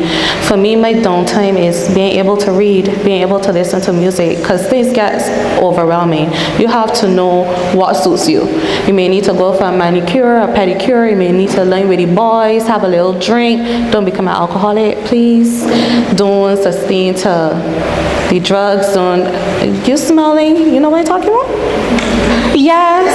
For me, my downtime is being able to read, being able to listen to music, because things get overwhelming. You have to know what suits you. You may need to go for a manicure, a pedicure, you may need to learn with the boys, have a little drink. Don't become an alcoholic, please. Don't sustain to the drugs. Don't. You smelling? You know what I'm talking about? Yes.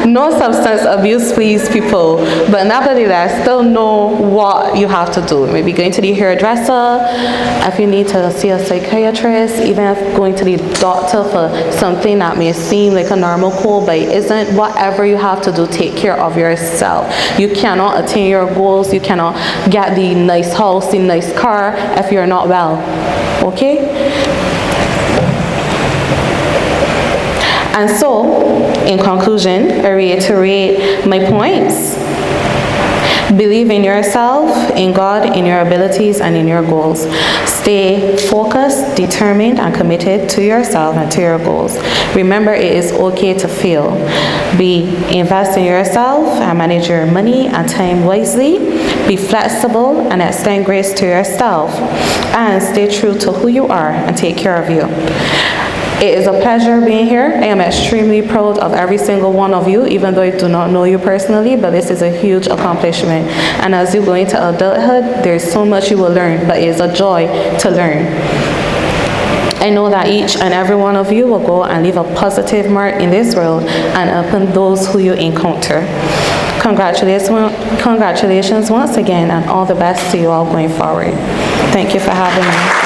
No substance abuse, please, people. But nevertheless, still know what you have to do. Maybe going to the hairdresser, if you need to see a psychiatrist, even if going to the doctor for something that may seem like a normal cold, but it isn't. Whatever you have to do, take care of yourself. You cannot attain your goals. You cannot get the nice house, the nice car if you're not well. Okay? And so, in conclusion, I reiterate my points. Believe in yourself, in God, in your abilities, and in your goals. Stay focused, determined, and committed to yourself and to your goals. Remember, it is okay to fail. Invest in yourself and manage your money and time wisely. Be flexible and extend grace to yourself. And stay true to who you are and take care of you. It is a pleasure being here. I am extremely proud of every single one of you, even though I do not know you personally, but this is a huge accomplishment. And as you go into adulthood, there's so much you will learn, but it is a joy to learn. I know that each and every one of you will go and leave a positive mark in this world and upon those who you encounter. Congratulations once again, and all the best to you all going forward. Thank you for having me.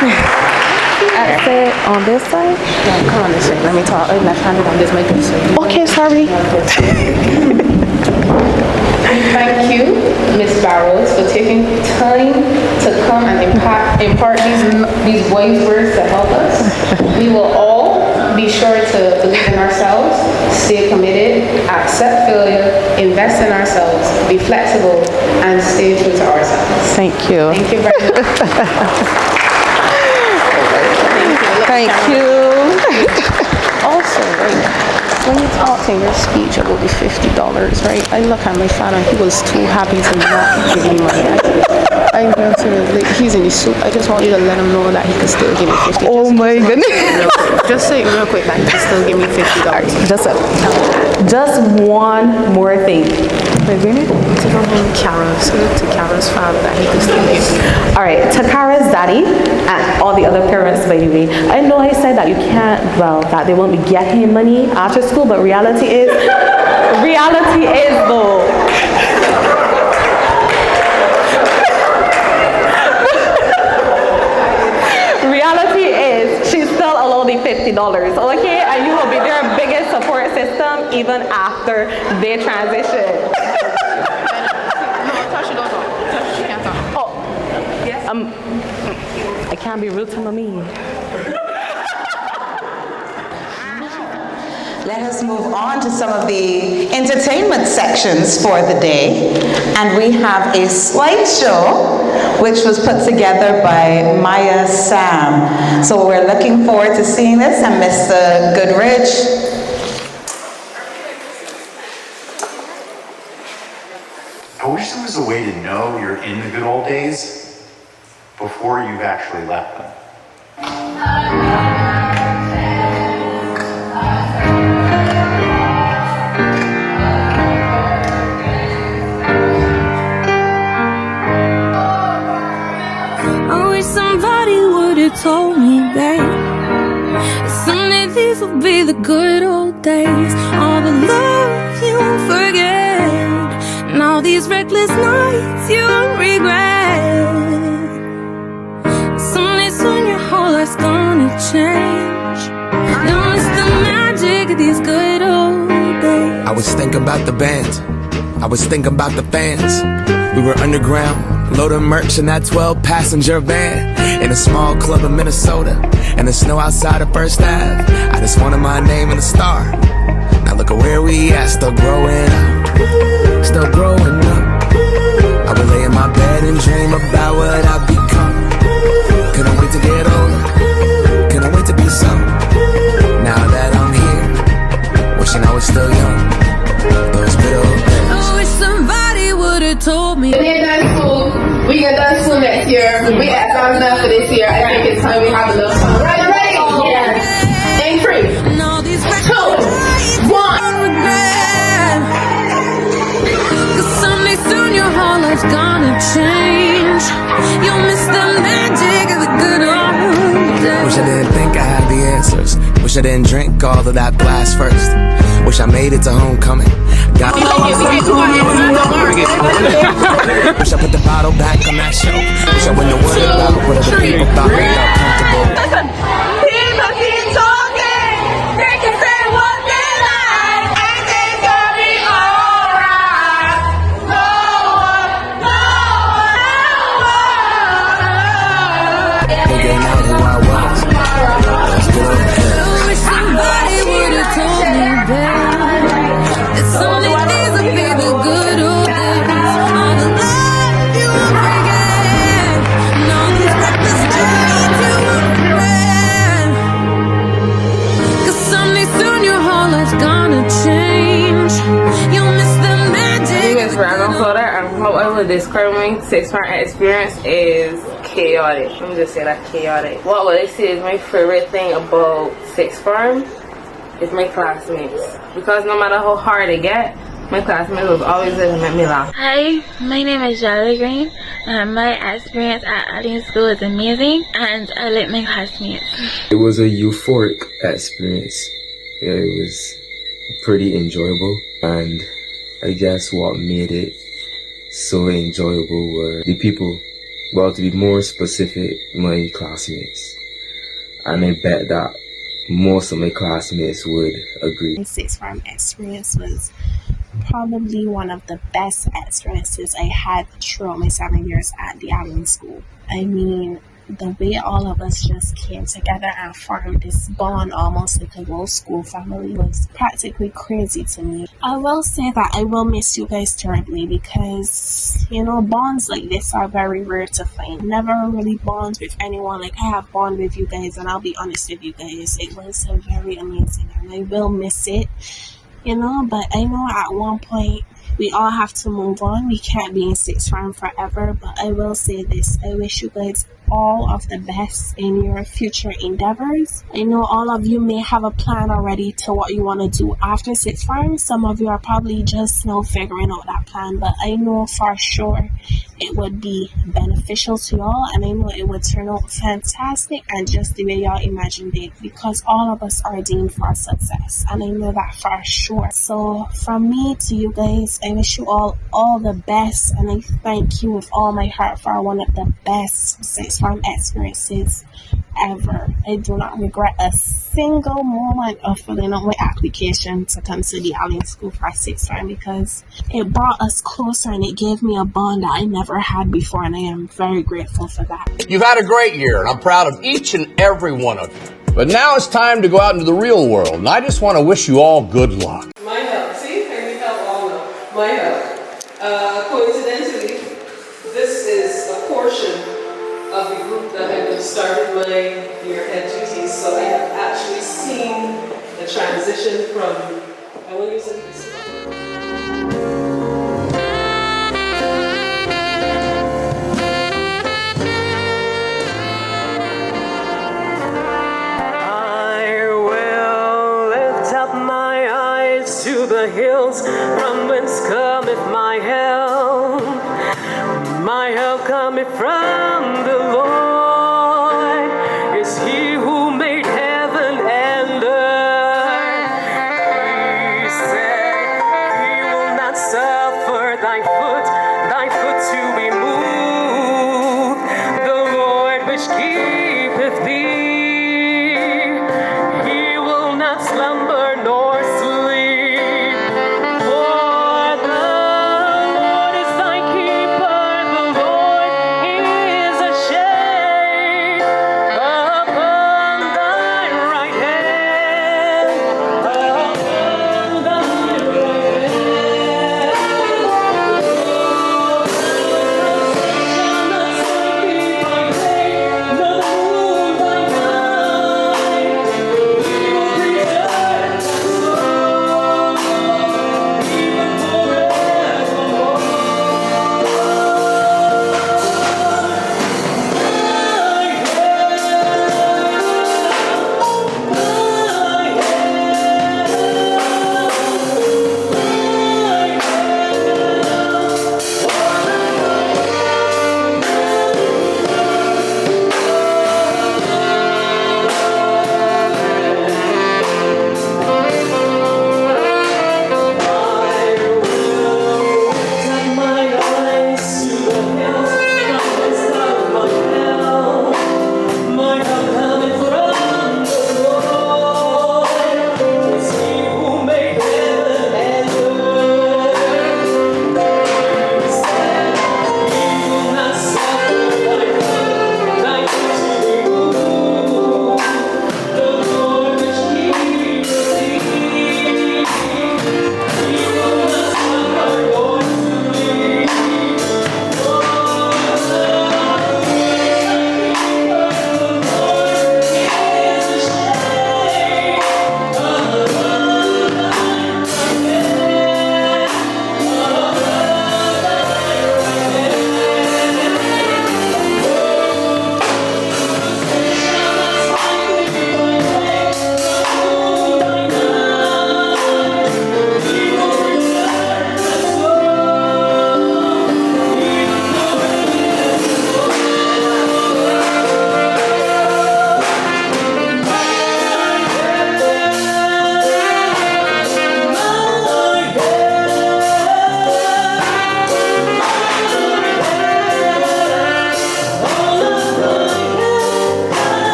Exit on this side? No, come on this way. Let me talk. I'm left-handed on this mic. Okay, sorry. Thank you, Ms. Burrowes, for taking time to come and impart these wise words to help us. We will all be sure to believe in ourselves, stay committed, accept failure, invest in ourselves, be flexible, and stay true to ourselves. Thank you. Thank you very much. Thank you. Also, right, when you talked in your speech about the $50, right, I look at my father and he was too happy to not give me money. I'm going to, like, he's in the soup. I just want you to let him know that he can still give me $50. Oh my goodness. Just say it real quick that he can still give me $50. Just one more thing. To go home, to Kara's father that he can still give me. All right, to Kara's daddy and all the other parents, by the way. I know I said that you can't, that they won't be getting money after school, but reality is though. Reality is she's still allowed the $50, okay? And you will be their biggest support system even after they transition. I can't be rude to mommy. Let us move on to some of the entertainment sections for the day. And we have a slideshow, which was put together by Maya Sam. So we're looking forward to seeing this, and Mr. Goodrich. I wish there was a way to know you're in the good old days before you've actually left them. I wish somebody would have told me, babe, someday these will be the good old days. All the love you won't forget, and all these reckless nights you'll regret. change. Don't miss the magic of these good old days. I was thinking about the band, I was thinking about the fans. We were underground, loading merch in that 12-passenger van, in a small club in Minnesota, and the snow outside of First Ave. I just wanted my name in a star. Now look at where we at, still growing up, still growing up. I would lay in my bed and dream about what I've become. Couldn't wait to get older, couldn't wait to be some. Now that I'm here, wishing I was still young. Those good old days. I wish somebody would have told me. We get done school. We get done school next year. We got exams done for this year. I think it's time we have a little fun. Right, ready? Yes. In 3, 2, 1. Cause someday soon your whole life's gonna change. You'll miss the magic of the good old days. Wish I didn't think I had the answers. Wish I didn't drink all of that blast first. Wish I made it to homecoming. Got Wish I put the bottle back on that shelf. Wish I wouldn't have worried about what other people thought I got comfortable. People keep talking. They can say what they like. And it's gonna be alright. No one. Figuring out who I was. That's good. I wish somebody would have told me that. It's only these will be the good old days. All the love you won't forget, and all these reckless dreams you won't regret. Cause someday soon your whole life's gonna change. You'll miss the magic. My name is Randall Soda, and how I would describe my six-month experience is chaotic. Let me just say that, chaotic. What would I say is my favorite thing about sixth form is my classmates. Because no matter how hard I get, my classmates was always there to make me laugh. Hi, my name is Jolly Green, and my experience at Alleyne School is amazing, and I like my classmates. It was a euphoric experience. Yeah, it was pretty enjoyable, and I guess what made it so enjoyable were the people. Well, to be more specific, my classmates. And I bet that most of my classmates would agree. My sixth form experience was probably one of the best experiences I had throughout my 7 years at the Alleyne School. I mean, the way all of us just came together and formed this bond almost like a whole school family was practically crazy to me. I will say that I will miss you guys terribly because, you know, bonds like this are very rare to find. Never really bonds with anyone like I have bond with you guys, and I'll be honest with you guys, it was very amazing and I will miss it, you know, but I know at one point we all have to move on. We can't be in sixth form forever, but I will say this, I wish you guys all of the best in your future endeavors. I know all of you may have a plan already to what you want to do after sixth form. Some of you are probably just now figuring out that plan, but I know for sure it would be beneficial to y'all, and I know it would turn out fantastic and just the way y'all imagined it, because all of us are deemed for success, and I know that for sure. So from me to you guys, I wish you all the best, and I thank you with all my heart for one of the best sixth form experiences ever. I do not regret a single moment of filling out my application to come to the Alleyne School for sixth form, because it brought us closer and it gave me a bond that I never had before, and I am very grateful for that. You've had a great year, and I'm proud of each and every one of you. But now it's time to go out into the real world, and I just want to wish you all good luck. My help, see? I need help all now. My help. Coincidentally, this is a portion of the group that I have started my year-end duties, so I have actually seen the transition from, I will use this. To the hills from whence cometh my help. My help cometh from the Lord. Is he who made heaven and earth. He said he will not suffer thy foot to be moved. The Lord which keepeth thee not slumber nor sleep. For the Lord is thy keeper, the Lord is a shade upon thy right hand, upon thy right hand. Shall not sun be by day, nor the moon by night. He will preserve thy soul, even forevermore.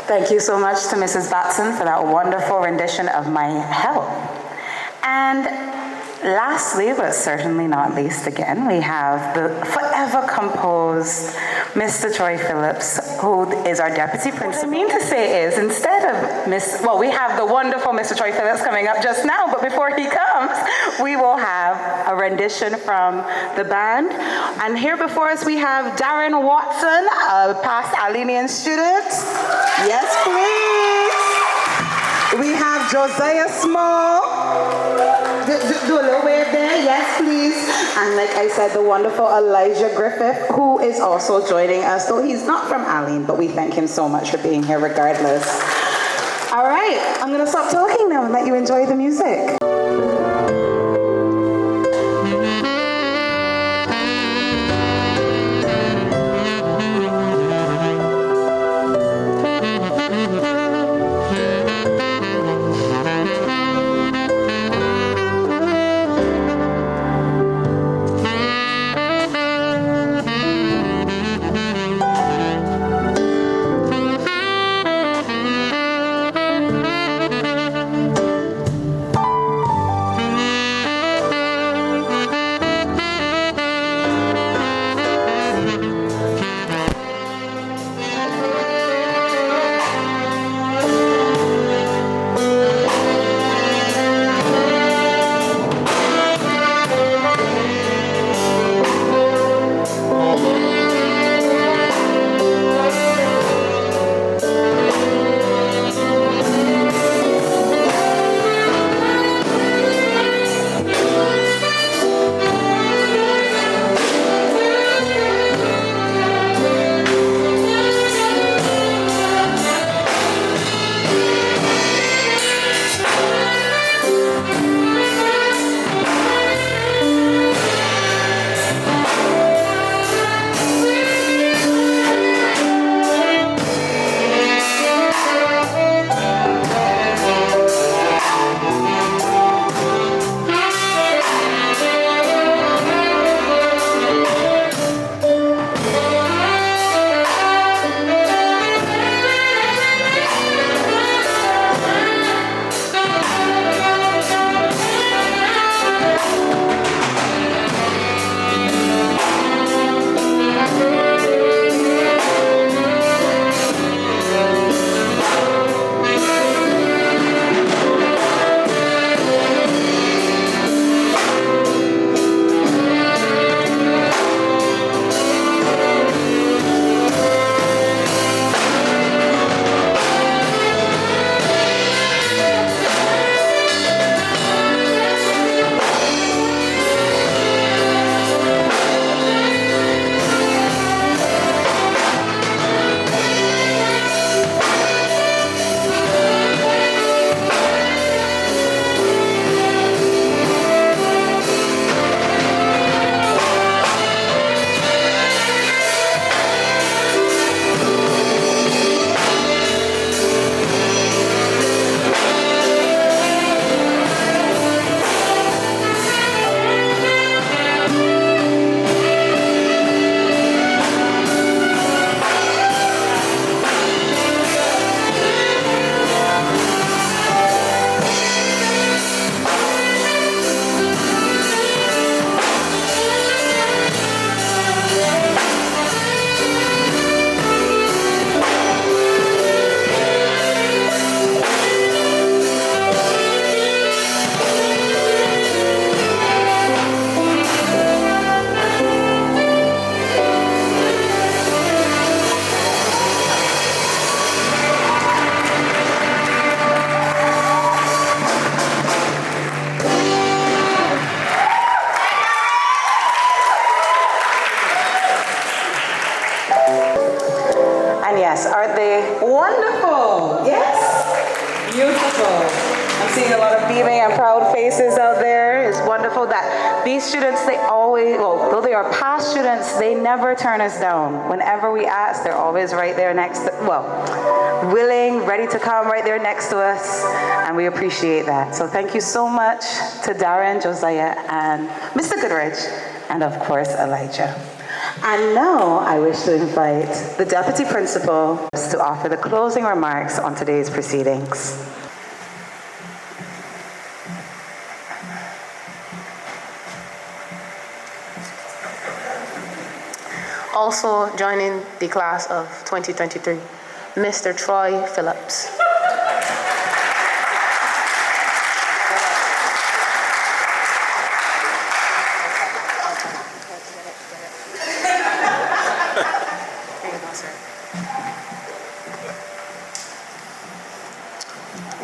Thank you so much to Mrs. Batson for that wonderful rendition of My Help. And lastly, but certainly not least again, we have the forever composed Mr. Troy Phillips, who is our deputy principal. What I mean to say is, instead of we have the wonderful Mr. Troy Phillips coming up just now, but before he comes, we will have a rendition from the band. And here before us, we have Darren Watson, a past Alleyne student. Yes, please. We have Josiah Small. Do a little wave there, yes please. And like I said, the wonderful Elijah Griffith, who is also joining us, though he's not from Alleyne, but we thank him so much for being here regardless. All right, I'm gonna stop talking now and let you enjoy the music. seeing a lot of beaming and proud faces out there. It's wonderful that these students, they always, well, though they are past students, they never turn us down. Whenever we ask, they're always right there next to, well, willing, ready to come right there next to us, and we appreciate that. So thank you so much to Darren, Josiah, and Mr. Goodrich, and of course, Elijah. And now I wish to invite the Deputy Principal to offer the closing remarks on today's proceedings. Also joining the class of 2023, Mr. Troy Phillips.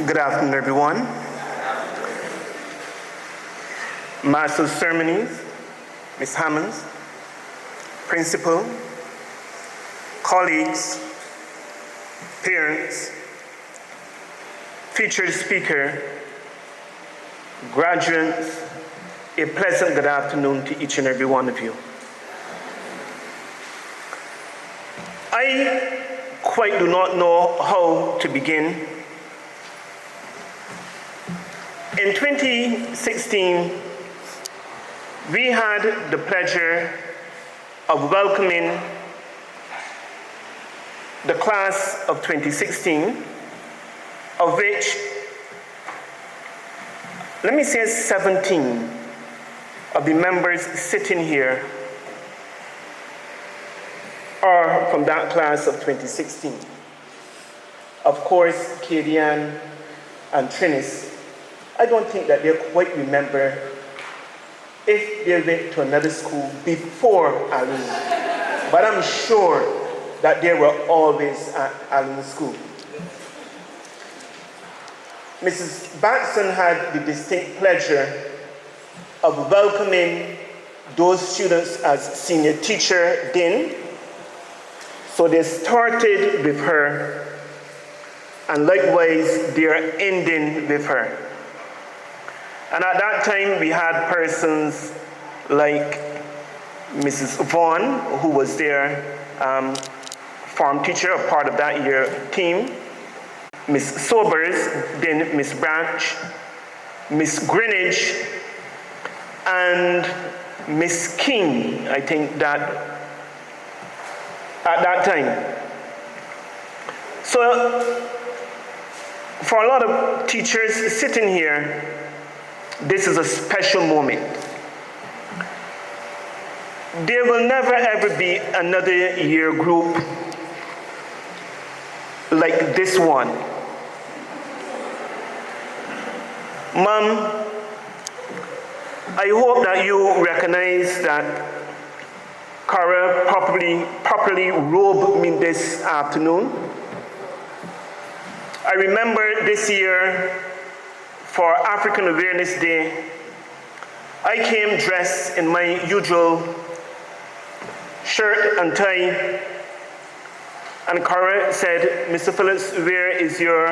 Good afternoon, everyone. Master of Ceremonies, Ms. Hammans, Principal, colleagues, parents, featured speaker, graduates, a pleasant good afternoon to each and every one of you. I quite do not know how to begin. In 2016, we had the pleasure of welcoming the class of 2016, of which, let me say 17 of the members sitting here are from that class of 2016. Of course, Kadian and Trinis, I don't think that they quite remember if they went to another school before Alleyne, but I'm sure that they were always at Alleyne School. Mrs. Batson had the distinct pleasure of welcoming those students as senior teacher then, so they started with her, and likewise they are ending with her. And at that time, we had persons like Mrs. Vaughn, who was their form teacher, a part of that year team, Miss Sobers, then Miss Branch, Miss Greenidge, and Miss King, I think that at that time. So for a lot of teachers sitting here, this is a special moment. There will never ever be another year group like this one. Mom, I hope that you recognize that Cara properly robed me this afternoon. I remember this year, for African Awareness Day, I came dressed in my usual shirt and tie, and Cara said, Mr. Phillips, where is your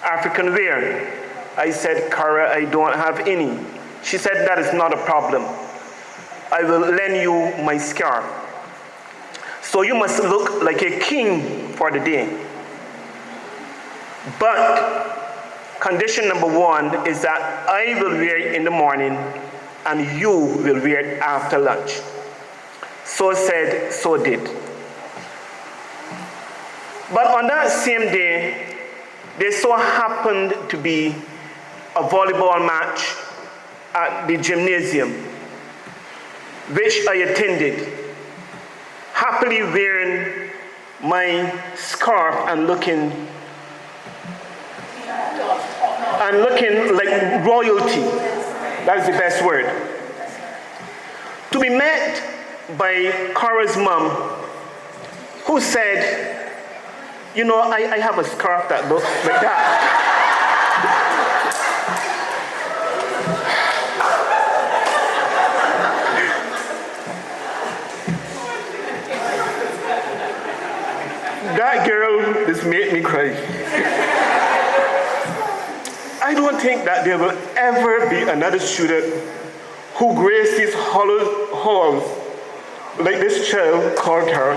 African wear? I said, Cara, I don't have any. She said, that is not a problem. I will lend you my scarf. So you must look like a king for the day. But condition number one is that I will wear it in the morning and you will wear it after lunch. So said, so did. But on that same day, there so happened to be a volleyball match at the gymnasium, which I attended, happily wearing my scarf and looking like royalty. That's the best word. To be met by Cara's mom, who said, you know, I have a scarf that looks like that. That girl just made me cry. I don't think that there will ever be another student who graced these halls like this child called her.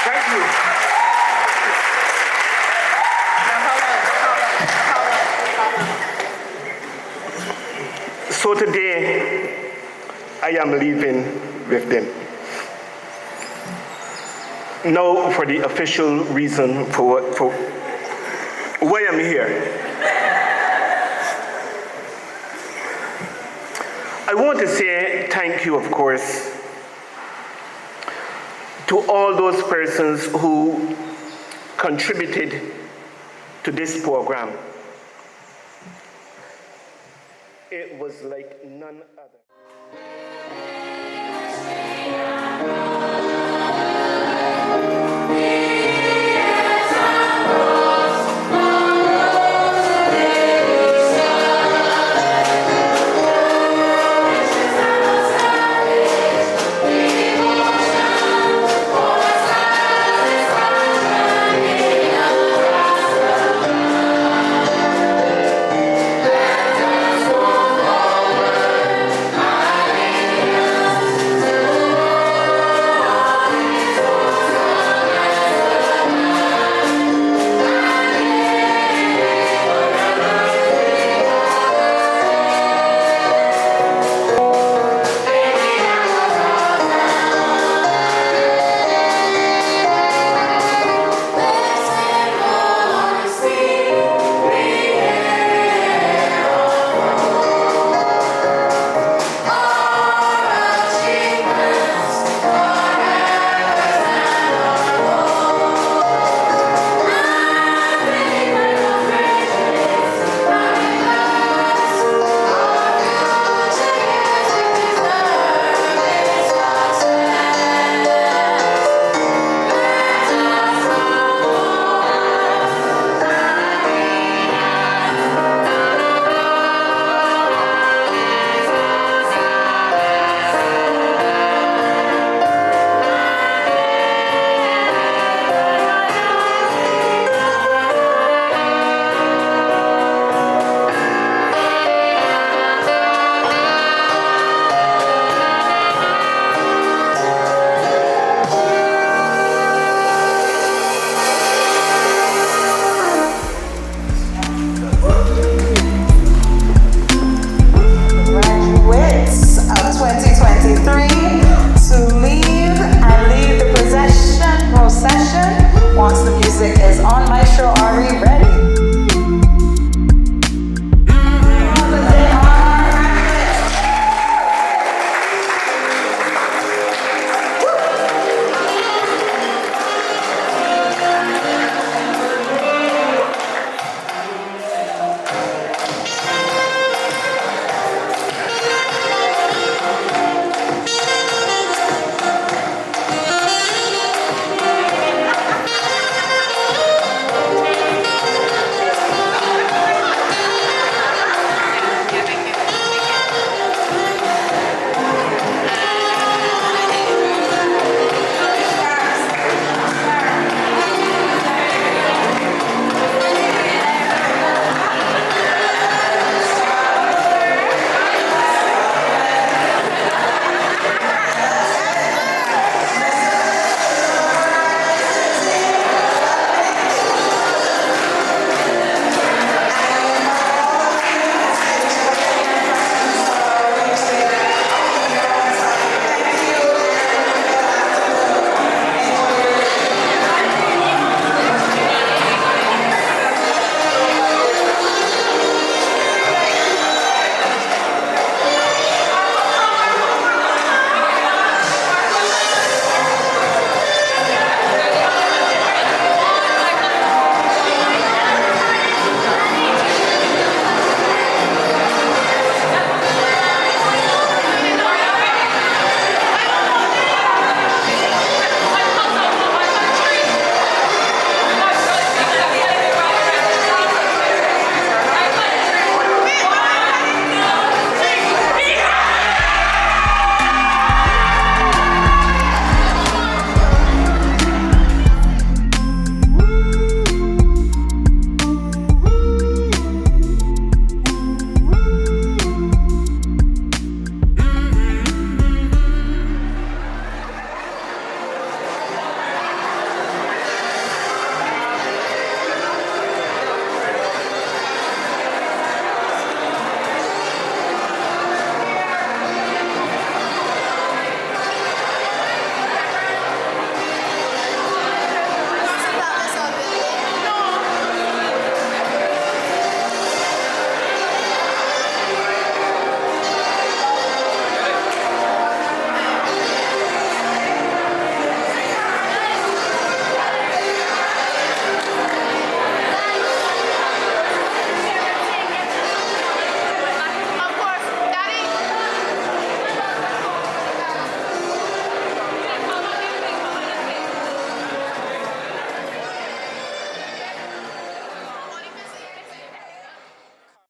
Thank you. So today, I am leaving with them. Now for the official reason for why I'm here. I want to say thank you, of course, to all those persons who contributed to this program. It was like none other.